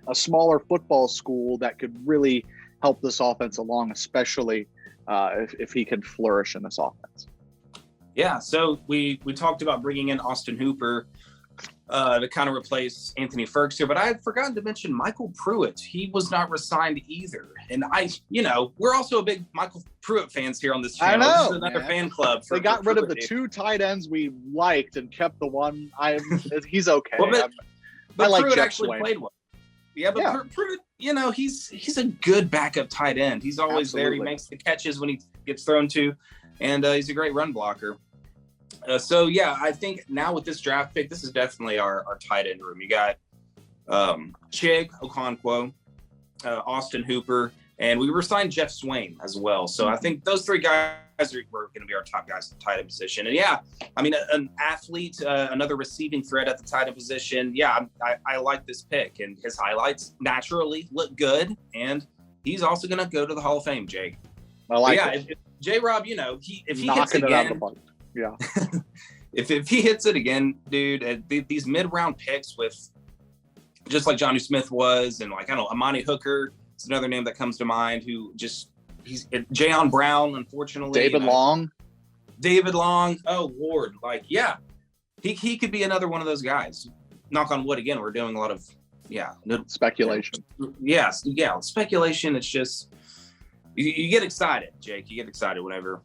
a smaller football school that could really help this offense along, especially if he can flourish in this offense. Yeah, so we talked about bringing in Austin Hooper to kind of replace Anthony Ferks here, but I had forgotten to mention Michael Pruitt. He was not re-signed either. And we're also a big Michael Pruitt fans here on this channel. I know, this is another fan club. They got rid of the two tight ends we liked and kept the one. He's okay. Well, but I like Pruitt Jeff actually Swain. played well. Yeah, but Pruitt, he's a good backup tight end. He's always there. He makes the catches when he gets thrown to, and he's a great run blocker. I think now with this draft pick, this is definitely our tight end room. You got Chig Okonkwo, Austin Hooper, and we re-signed Jeff Swain as well. So I think those three guys were going to be our top guys at the tight end position. And an athlete, another receiving threat at the tight end position. Yeah, I like this pick, and his highlights naturally look good. And he's also going to go to the Hall of Fame, Jake. I like it. JRob, if he hits again. Yeah. if he hits it again, dude, these mid-round picks with just like Jonnu Smith was, and Amani Hooker is another name that comes to mind, who he's Jayon Brown, unfortunately. David Long. David Long. Oh, Ward. Like, yeah, he could be another one of those guys. Knock on wood again. We're doing a lot of, speculation. Yes. Yeah. Speculation. It's just, you get excited, Jake. You get excited whenever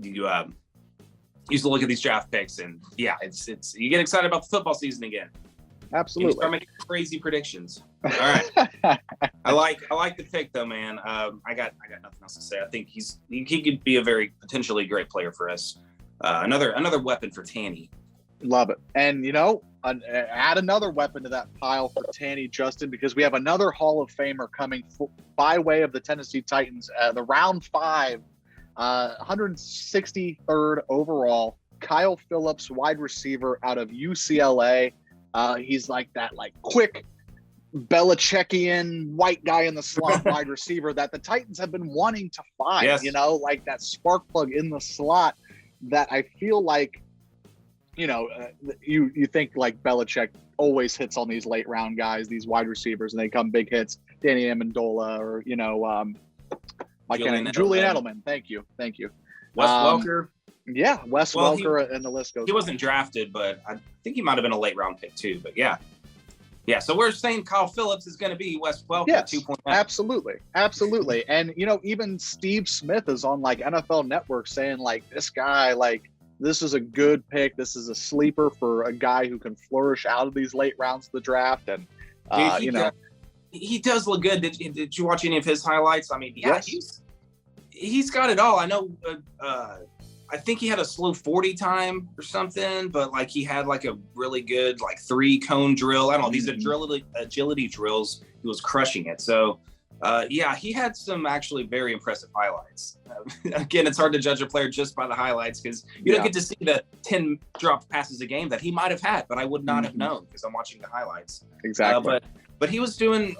you used to look at these draft picks, and it's you get excited about the football season again. Absolutely. You start making crazy predictions. All right. I like the pick though, man. I got nothing else to say. I think he could be a very potentially great player for us. Another weapon for Tanny. Love it. And add another weapon to that pile for Tanny, Justin, because we have another Hall of Famer coming by way of the Tennessee Titans. The round 5, 163rd overall, Kyle Phillips, wide receiver out of UCLA. He's like that, quick Belichickian white guy in the slot wide receiver that the Titans have been wanting to find. Yes. Like that spark plug in the slot that I feel like, you think like Belichick always hits on these late round guys, these wide receivers, and they come big hits. Danny Amendola or Julian Edelman. Thank you. Wes Welker. Yeah, Welker, and the list goes. He wasn't drafted, but I think he might have been a late round pick too. But yeah. So we're saying Kyle Phillips is going to be Wes Welker 2.0. Absolutely. And even Steve Smith is on NFL Network saying this guy, this is a good pick. This is a sleeper for a guy who can flourish out of these late rounds of the draft. And he does look good. Did you watch any of his highlights? I mean, yes. he's got it all. I know. I think he had a slow 40 time or something, but he had a really good 3-cone drill. I don't know, these agility drills. He was crushing it. So he had some actually very impressive highlights. Again, it's hard to judge a player just by the highlights because you don't get to see the 10 dropped passes a game that he might have had, but I would not have known because I'm watching the highlights. Exactly. But he was doing,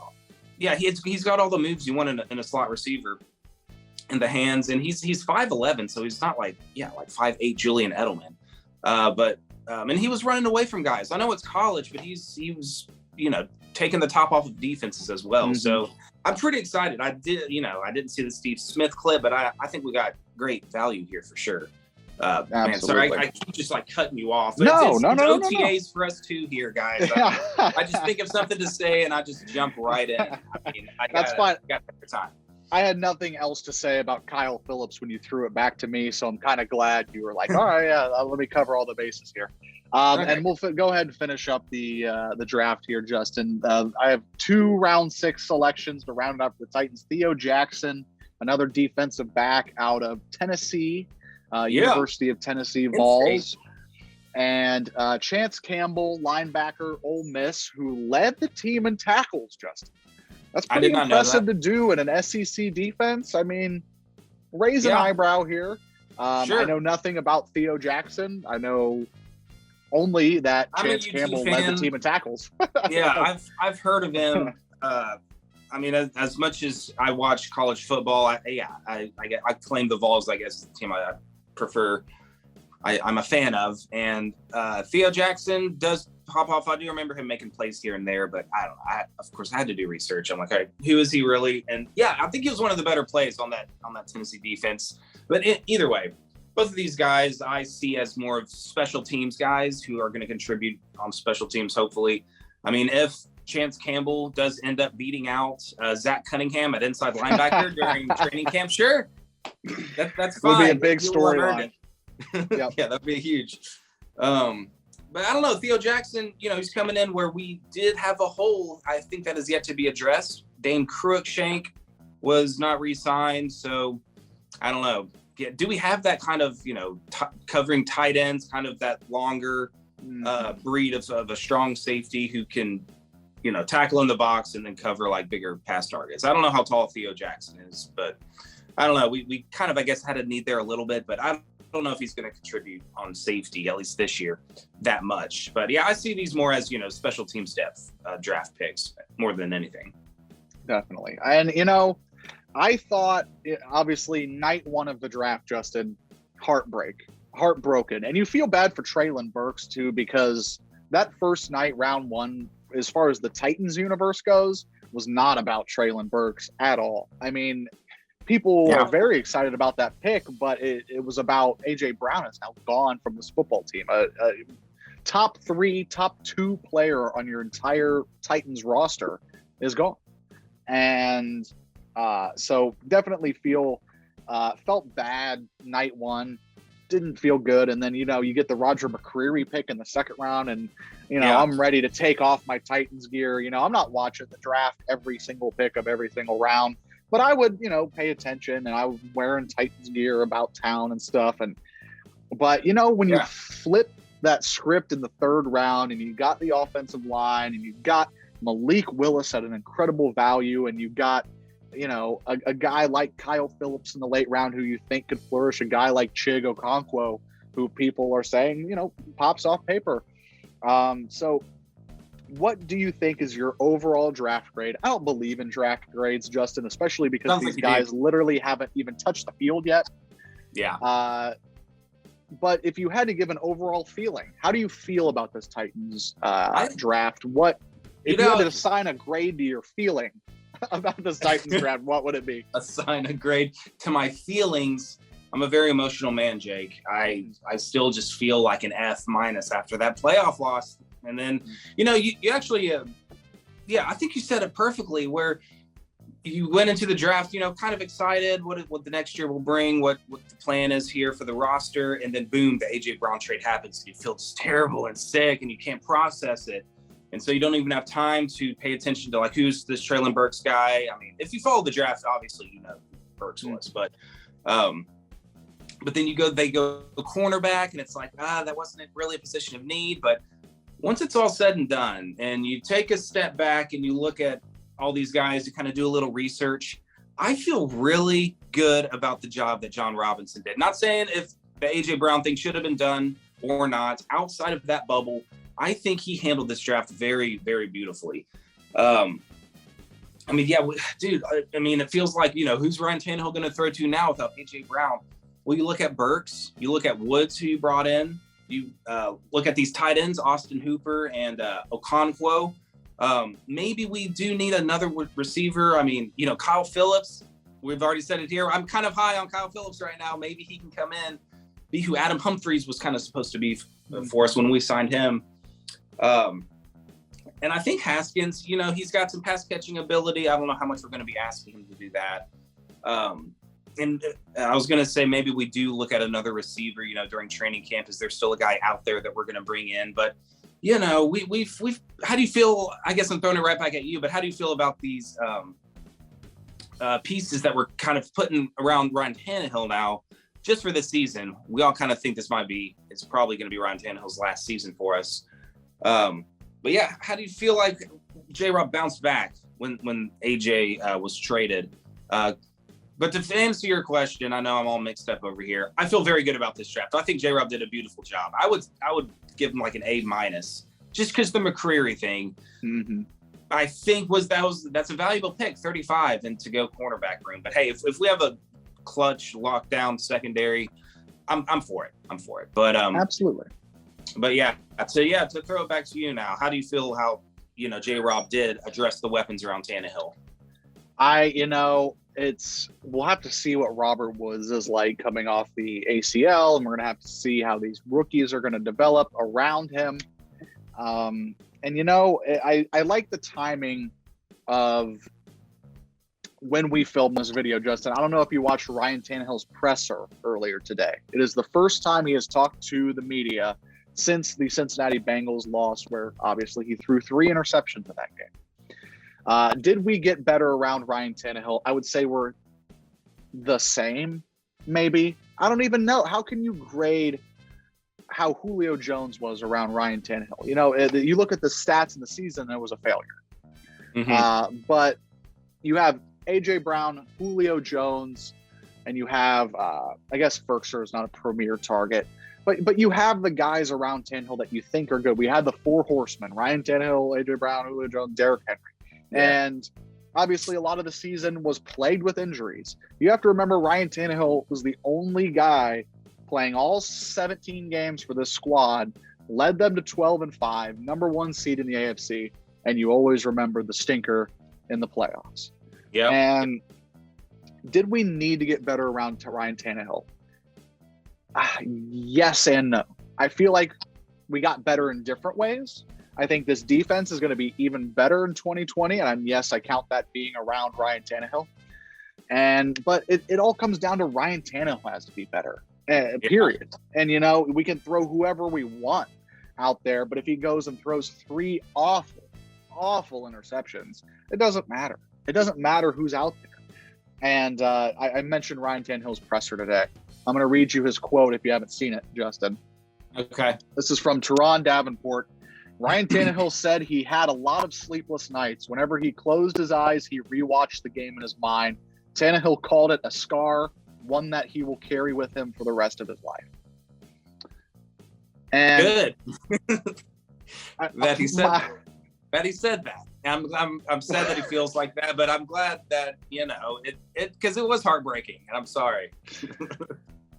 he's got all the moves you want in a slot receiver. In the hands, and he's 5'11", so he's not 5'8" Julian Edelman, and he was running away from guys. I know it's college, but he was taking the top off of defenses as well. Mm-hmm. So I'm pretty excited. I didn't see the Steve Smith clip, but I think we got great value here for sure. Man, sorry, I keep just cutting you off. No, it's OTAs for us too here, guys. I just think of something to say and I just jump right in. That's fine. Got time. I had nothing else to say about Kyle Phillips when you threw it back to me, so I'm kind of glad you were all right, let me cover all the bases here. Okay. And we'll go ahead and finish up the draft here, Justin. I have 2 round 6 selections to round up the Titans. Theo Jackson, another defensive back out of Tennessee, University of Tennessee Vols. And Chance Campbell, linebacker, Ole Miss, who led the team in tackles, Justin. That's pretty impressive to do in an SEC defense. I mean, raise an eyebrow here. Sure. I know nothing about Theo Jackson. I know only that Chance Campbell led the team in tackles. I've heard of him. I mean, as much as I watch college football, I claim the Vols, I guess, is the team I prefer. I'm a fan of, and Theo Jackson does pop off. I do remember him making plays here and there, but I don't know. Of course, I had to do research. I'm all right, who is he really? And I think he was one of the better plays on that Tennessee defense. But either way, both of these guys I see as more of special teams guys who are going to contribute on special teams. Hopefully, I mean, if Chance Campbell does end up beating out Zach Cunningham at inside linebacker during training camp, sure, that's fine. Would be a big storyline. Yep. Yeah, that'd be huge. But I don't know, Theo Jackson, he's coming in where we did have a hole. I think that is yet to be addressed. Dane Cruikshank was not re-signed, so I don't know. Yeah, do we have that kind of, covering tight ends, kind of that longer breed of a strong safety who can, tackle in the box and then cover bigger pass targets? I don't know how tall Theo Jackson is, but I don't know. We kind of, I guess, had a need there a little bit, but I don't know if he's going to contribute on safety, at least this year, that much. But I see these more as, special teams depth draft picks more than anything. Definitely. And, I thought, obviously, night 1 of the draft, Justin, heartbroken. And you feel bad for Treylon Burks, too, because that first night, round 1, as far as the Titans universe goes, was not about Treylon Burks at all. I mean, people are very excited about that pick, but it was about A.J. Brown is now gone from this football team. A top 3, top 2 player on your entire Titans roster is gone. And so definitely felt bad night one, didn't feel good. And then, you get the Roger McCreary pick in the second round, and, I'm ready to take off my Titans gear. I'm not watching the draft every single pick of every single round, but I would, pay attention, and I was wearing Titans gear about town and stuff. But when you flip that script in the third round, and you got the offensive line, and you got Malik Willis at an incredible value, and you got, a guy like Kyle Phillips in the late round who you think could flourish, a guy like Chig Okonkwo, who people are saying, pops off paper. So what do you think is your overall draft grade? I don't believe in draft grades, Justin, especially because these guys literally haven't even touched the field yet. Yeah. But if you had to give an overall feeling, how do you feel about this Titans draft? If you had to assign a grade to your feeling about this Titans draft, what would it be? Assign a grade to my feelings. I'm a very emotional man, Jake. I still just feel like an F- after that playoff loss. And then, you actually, I think you said it perfectly, where you went into the draft, kind of excited what the next year will bring, what the plan is here for the roster. And then boom, the AJ Brown trade happens. You feel just terrible and sick, and you can't process it. And so you don't even have time to pay attention to, like, who's this Treylon Burks guy. I mean, if you follow the draft, obviously who Burks was, but then they go cornerback, and it's like, that wasn't really a position of need. But once it's all said and done, and you take a step back and you look at all these guys to kind of do a little research, I feel really good about the job that John Robinson did. Not saying if the A.J. Brown thing should have been done or not. Outside of that bubble, I think he handled this draft very, very beautifully. Dude, it feels like, who's Ryan Tannehill going to throw to now without A.J. Brown? Well, you look at Burks, you look at Woods, who you brought in, you look at these tight ends, Austin Hooper and Okonkwo. Maybe we do need another receiver. I mean, Kyle Phillips, we've already said it here. I'm kind of high on Kyle Phillips right now. Maybe he can come in, be who Adam Humphries was kind of supposed to be for us when we signed him. And I think Haskins, he's got some pass catching ability. I don't know how much we're going to be asking him to do that. And I was going to say, maybe we do look at another receiver, during training camp. Is there still a guy out there that we're going to bring in? But, we've how do you feel? I guess I'm throwing it right back at you, but how do you feel about these pieces that we're kind of putting around Ryan Tannehill now, just for this season? We all kind of think it's probably going to be Ryan Tannehill's last season for us. But yeah, how do you feel like JRob bounced back when AJ was traded? But to answer your question, I know I'm all mixed up over here. I feel very good about this draft. I think JRob did a beautiful job. I would give him like an A-, just because the McCreary thing. Mm-hmm. I think that's a valuable pick, 35, and to go cornerback room. But hey, if we have a clutch lockdown secondary, I'm for it. But absolutely. But to throw it back to you now, how do you feel how JRob did address the weapons around Tannehill? We'll have to see what Robert Woods is like coming off the ACL, and we're going to have to see how these rookies are going to develop around him. I like the timing of when we filmed this video, Justin. I don't know if you watched Ryan Tannehill's presser earlier today. It is the first time he has talked to the media since the Cincinnati Bengals loss, where obviously he threw 3 interceptions in that game. Did we get better around Ryan Tannehill? I would say we're the same, maybe. I don't even know. How can you grade how Julio Jones was around Ryan Tannehill? You look at the stats in the season, and it was a failure. Mm-hmm. But you have A.J. Brown, Julio Jones, and you have, I guess Ferkser is not a premier target. But you have the guys around Tannehill that you think are good. We had the 4 horsemen: Ryan Tannehill, A.J. Brown, Julio Jones, Derrick Henry. Yeah. And obviously a lot of the season was plagued with injuries. You have to remember Ryan Tannehill was the only guy playing all 17 games for this squad, led them to 12-5, number 1 seed in the AFC, and you always remember the stinker in the playoffs. Yeah. And Did we need to get better around Ryan Tannehill? Yes and no. I feel like we got better in different ways. I think this defense is going to be even better in 2020. And yes, I count that being around Ryan Tannehill. But it all comes down to Ryan Tannehill has to be better, period. And, we can throw whoever we want out there, but if he goes and throws 3 awful interceptions, it doesn't matter. It doesn't matter who's out there. And I mentioned Ryan Tannehill's presser today. I'm going to read you his quote if you haven't seen it, Justin. Okay. This is from Teron Davenport. Ryan Tannehill said he had a lot of sleepless nights. Whenever he closed his eyes, he rewatched the game in his mind. Tannehill called it a scar, one that he will carry with him for the rest of his life. And good. That he said that. I'm sad that he feels like that, but I'm glad that because it was heartbreaking, and I'm sorry.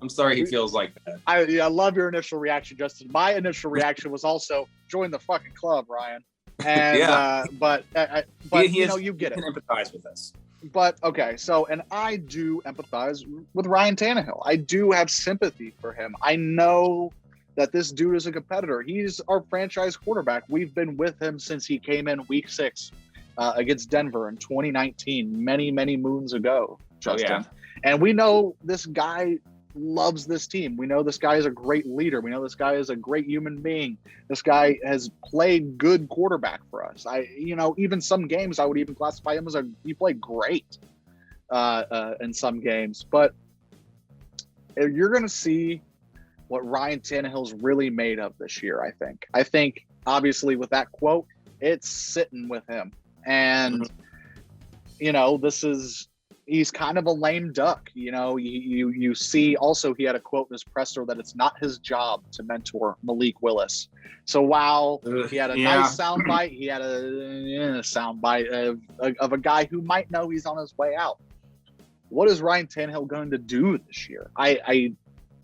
I'm sorry he feels like that. I love your initial reaction, Justin. My initial reaction was also join the fucking club, Ryan. And but you get it. He can empathize with us. But okay, and I do empathize with Ryan Tannehill. I do have sympathy for him. I know that this dude is a competitor. He's our franchise quarterback. We've been with him since he came in week 6 against Denver in 2019, many, many moons ago, Justin. Oh, yeah. And we know this guy loves this team. We know this guy is a great leader. We know this guy is a great human being. This guy has played good quarterback for us. Even some games I would even classify him as he played great in some games. But you're going to see what Ryan Tannehill's really made of this year, I think. I think, obviously, with that quote, it's sitting with him. And, he's kind of a lame duck. You see also he had a quote in his presser that it's not his job to mentor Malik Willis. So while he had a nice soundbite, he had a soundbite of a guy who might know he's on his way out. What is Ryan Tannehill going to do this year? I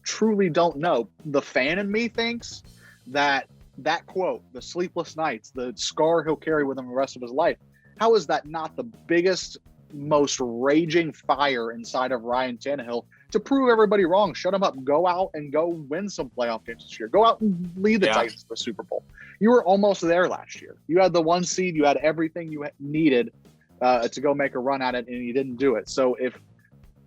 truly don't know. The fan in me thinks that quote, the sleepless nights, the scar he'll carry with him the rest of his life, how is that not the biggest, most raging fire inside of Ryan Tannehill to prove everybody wrong? Shut him up. Go out and go win some playoff games this year. Go out and lead the Titans to the Super Bowl. You were almost there last year. You had the 1 seed. You had everything you needed to go make a run at it, and you didn't do it. So if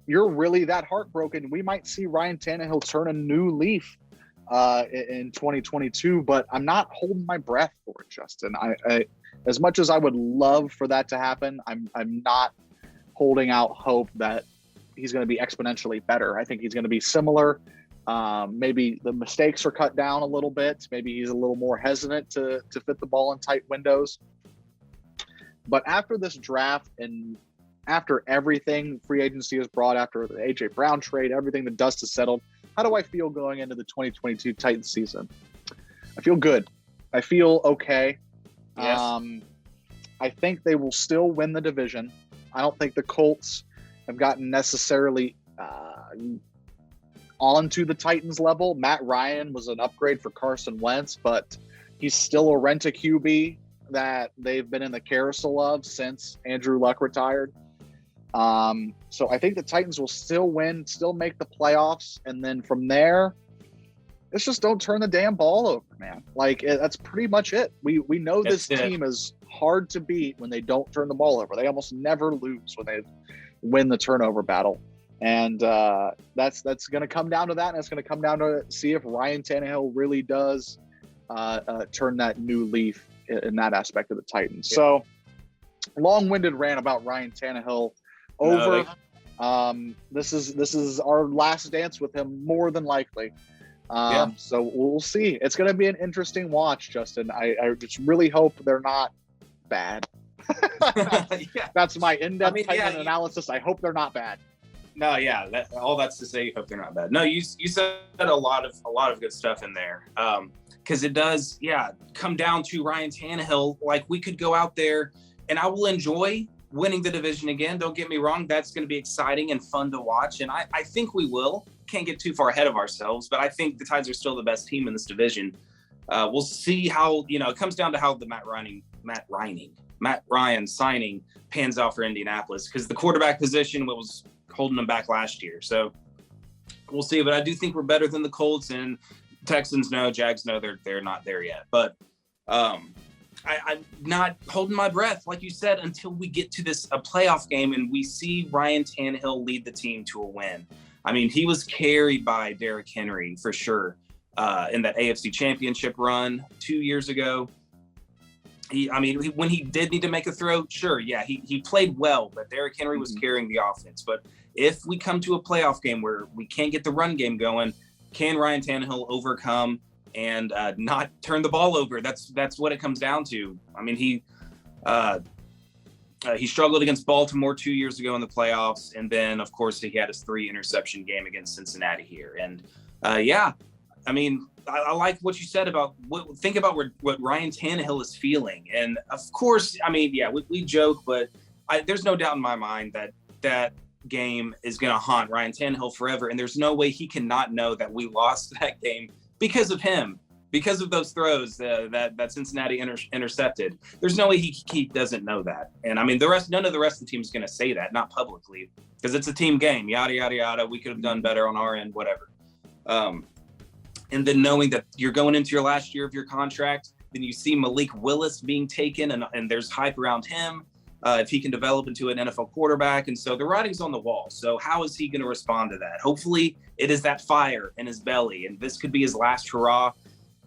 you're really that heartbroken, we might see Ryan Tannehill turn a new leaf in 2022, but I'm not holding my breath for it, Justin. I as much as I would love for that to happen, I'm not holding out hope that he's going to be exponentially better. I think he's going to be similar. Maybe the mistakes are cut down a little bit. Maybe he's a little more hesitant to fit the ball in tight windows. But after this draft and after everything free agency has brought, after the A.J. Brown trade, everything, the dust has settled, how do I feel going into the 2022 Titans season? I feel good. I feel okay. Yes. I think they will still win the division. I don't think the Colts have gotten necessarily onto the Titans level. Matt Ryan was an upgrade for Carson Wentz, but he's still a rent-a-QB that they've been in the carousel of since Andrew Luck retired. So I think the Titans will still win, still make the playoffs, and then from there, it's just don't turn the damn ball over, man. That's pretty much it. We know this team is hard to beat when they don't turn the ball over. They almost never lose when they win the turnover battle. And that's going to come down to that, and it's going to come down to see if Ryan Tannehill really does turn that new leaf in that aspect of the Titans. Yeah. So long-winded rant about Ryan Tannehill over. This is our last dance with him, more than likely. So we'll see. It's going to be an interesting watch, Justin. I just really hope they're not bad. That's my in-depth analysis. I hope they're not bad. No, all that's to say, you hope they're not bad. No, you said a lot of good stuff in there. Because it does, come down to Ryan Tannehill. We could go out there, and I will enjoy winning the division again. Don't get me wrong. That's going to be exciting and fun to watch. And I think we will. Can't get too far ahead of ourselves, but I think the Titans are still the best team in this division. We'll see how, it comes down to how the Matt Ryan signing pans out for Indianapolis, because the quarterback position was holding them back last year. So we'll see. But I do think we're better than the Colts, and Texans know, Jags know they're not there yet. But I'm not holding my breath, like you said, until we get to a playoff game and we see Ryan Tannehill lead the team to a win. I mean, he was carried by Derrick Henry for sure in that AFC Championship run 2 years ago. When he did need to make a throw, sure, yeah, he played well, but Derrick Henry was carrying the offense. But if we come to a playoff game where we can't get the run game going, can Ryan Tannehill overcome and not turn the ball over? That's what it comes down to. I mean, he struggled against Baltimore 2 years ago in the playoffs, and then of course he had his 3 interception game against Cincinnati here. And I mean, I like what you said about think about what Ryan Tannehill is feeling. And of course, I mean, yeah, we joke, but there's no doubt in my mind that game is going to haunt Ryan Tannehill forever. And there's no way he cannot know that we lost that game because of him, because of those throws that Cincinnati intercepted. There's no way he doesn't know that. And I mean, none of the rest of the team is going to say that, not publicly, because it's a team game, yada, yada, yada. We could have done better on our end, whatever. And then knowing that you're going into your last year of your contract, then you see Malik Willis being taken, and there's hype around him if he can develop into an NFL quarterback. And so the writing's on the wall. So how is he going to respond to that? Hopefully it is that fire in his belly, and this could be his last hurrah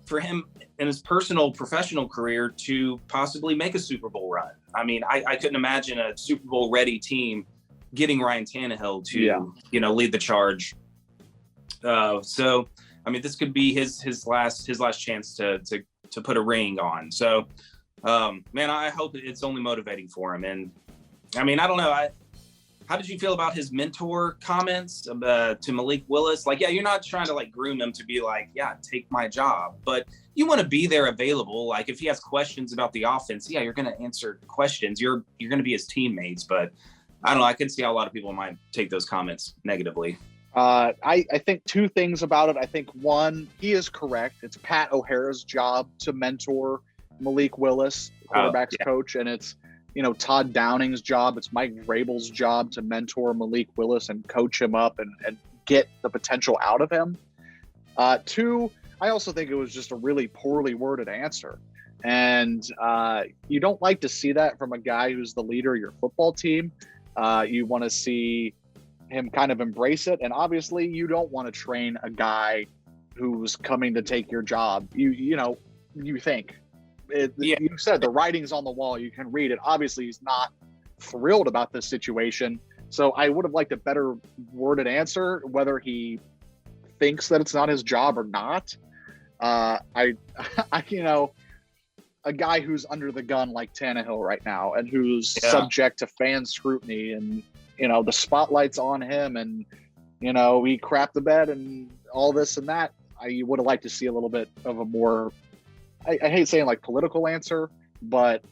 for him in his personal, professional career to possibly make a Super Bowl run. I mean, I couldn't imagine a Super Bowl ready team getting Ryan Tannehill to, lead the charge. So, I mean, this could be his last chance to put a ring on. So, man, I hope it's only motivating for him. And I mean, I don't know. How did you feel about his mentor comments to Malik Willis? Like, yeah, you're not trying to like groom him to be like, yeah, take my job, but you want to be there available. Like if he has questions about the offense, yeah, you're going to answer questions. You're going to be his teammates, but I don't know. I can see how a lot of people might take those comments negatively. I think 2 things about it. I think one, he is correct. It's Pat O'Hara's job to mentor Malik Willis, quarterback's coach, and it's Todd Downing's job. It's Mike Vrabel's job to mentor Malik Willis and coach him up and get the potential out of him. 2, I also think it was just a really poorly worded answer, and you don't like to see that from a guy who's the leader of your football team. You want to see him kind of embrace it. And obviously you don't want to train a guy who's coming to take your job. You think you said the writing's on the wall. You can read it. Obviously he's not thrilled about this situation. So I would have liked a better worded answer, whether he thinks that it's not his job or not. A guy who's under the gun like Tannehill right now and who's subject to fan scrutiny and, the spotlight's on him and, he crapped the bed and all this and that. I would have liked to see a little bit of a more, I hate saying like political answer, but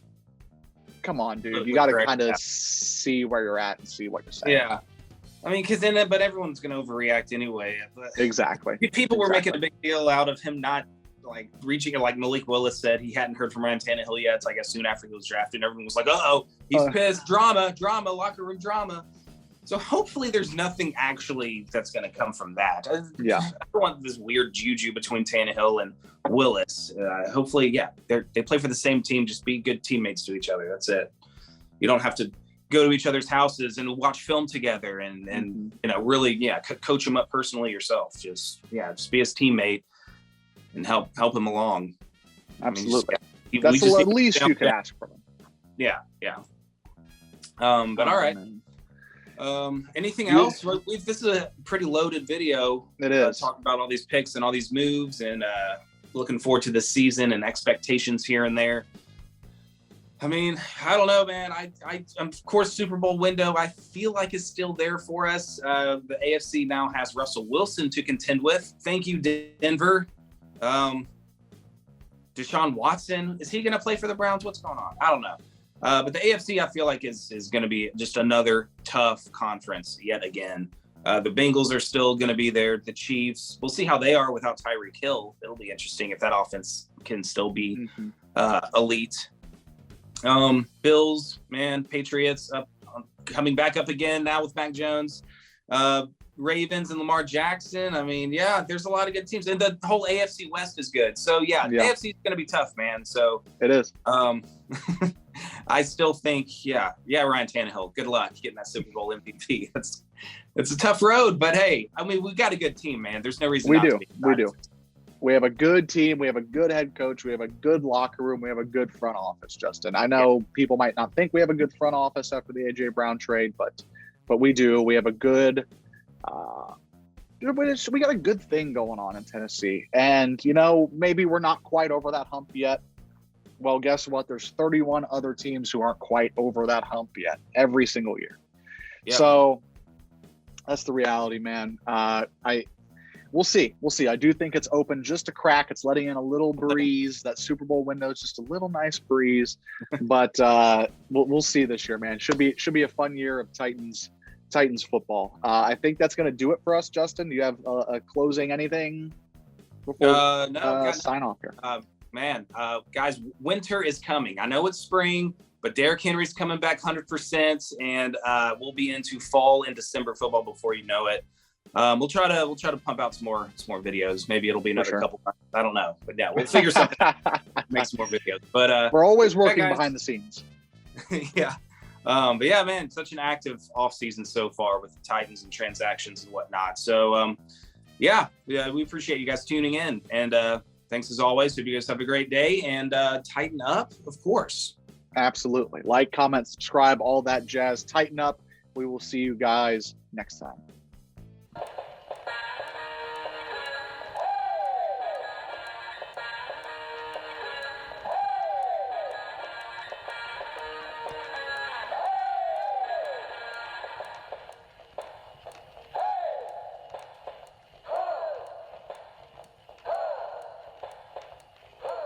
come on, dude, you got to kind of see where you're at and see what you're saying. Yeah. I mean, but everyone's going to overreact anyway. But exactly. People were making a big deal out of him not like reaching it, like Malik Willis said he hadn't heard from Ryan Tannehill yet. It's I guess soon after he was drafted, and everyone was like, he's pissed, drama, locker room drama. So hopefully there's nothing actually that's going to come from that. I don't want this weird juju between Tannehill and Willis. Hopefully, they play for the same team. Just be good teammates to each other. That's it. You don't have to go to each other's houses and watch film together and really, coach them up personally yourself. Just be his teammate and help him along. Absolutely. That's the least you could ask from him. Yeah. But all right. Anything else? This is a pretty loaded video. It is. Talking about all these picks and all these moves and looking forward to this season and expectations here and there. I mean, I don't know, man. I of course, Super Bowl window, I feel like is still there for us. The AFC now has Russell Wilson to contend with. Thank you, Denver. Deshaun Watson, is he going to play for the Browns? What's going on? I don't know. But the AFC, I feel like is going to be just another tough conference yet again. The Bengals are still going to be there. The Chiefs, we'll see how they are without Tyreek Hill. It'll be interesting if that offense can still be elite. Bills, man, Patriots coming back up again now with Mac Jones. Ravens and Lamar Jackson. I mean, yeah, there's a lot of good teams, and the whole AFC West is good. So yeah. AFC is going to be tough, man. So it is. I still think, Ryan Tannehill. Good luck getting that Super Bowl MVP. It's a tough road, but hey, I mean, we got a good team, man. There's no reason. We do. We have a good team. We have a good head coach. We have a good locker room. We have a good front office, Justin. I know people might not think we have a good front office after the AJ Brown trade, but we do. We have a good. We got a good thing going on in Tennessee, and maybe we're not quite over that hump yet. Well, guess what? There's 31 other teams who aren't quite over that hump yet every single year. Yep. So that's the reality, man. We'll see. I do think it's open just a crack. It's letting in a little breeze. That Super Bowl window is just a little nice breeze, but we'll see this year, man. Should be a fun year of Titans football. I think that's going to do it for us, Justin. Do you have a closing anything before sign off here? Guys, winter is coming. I know it's spring, but Derrick Henry's coming back 100%, and we'll be into fall and December football before you know it. We'll try to pump out some more videos. Maybe it'll be another couple months. I don't know, but yeah, we'll figure something out. Make some more videos. But we're always working behind the scenes. Yeah. But yeah, man, such an active offseason so far with the Titans and transactions and whatnot. So we appreciate you guys tuning in, and thanks as always. Hope you guys have a great day, and tighten up, of course. Absolutely. Like, comment, subscribe, all that jazz. Tighten up. We will see you guys next time.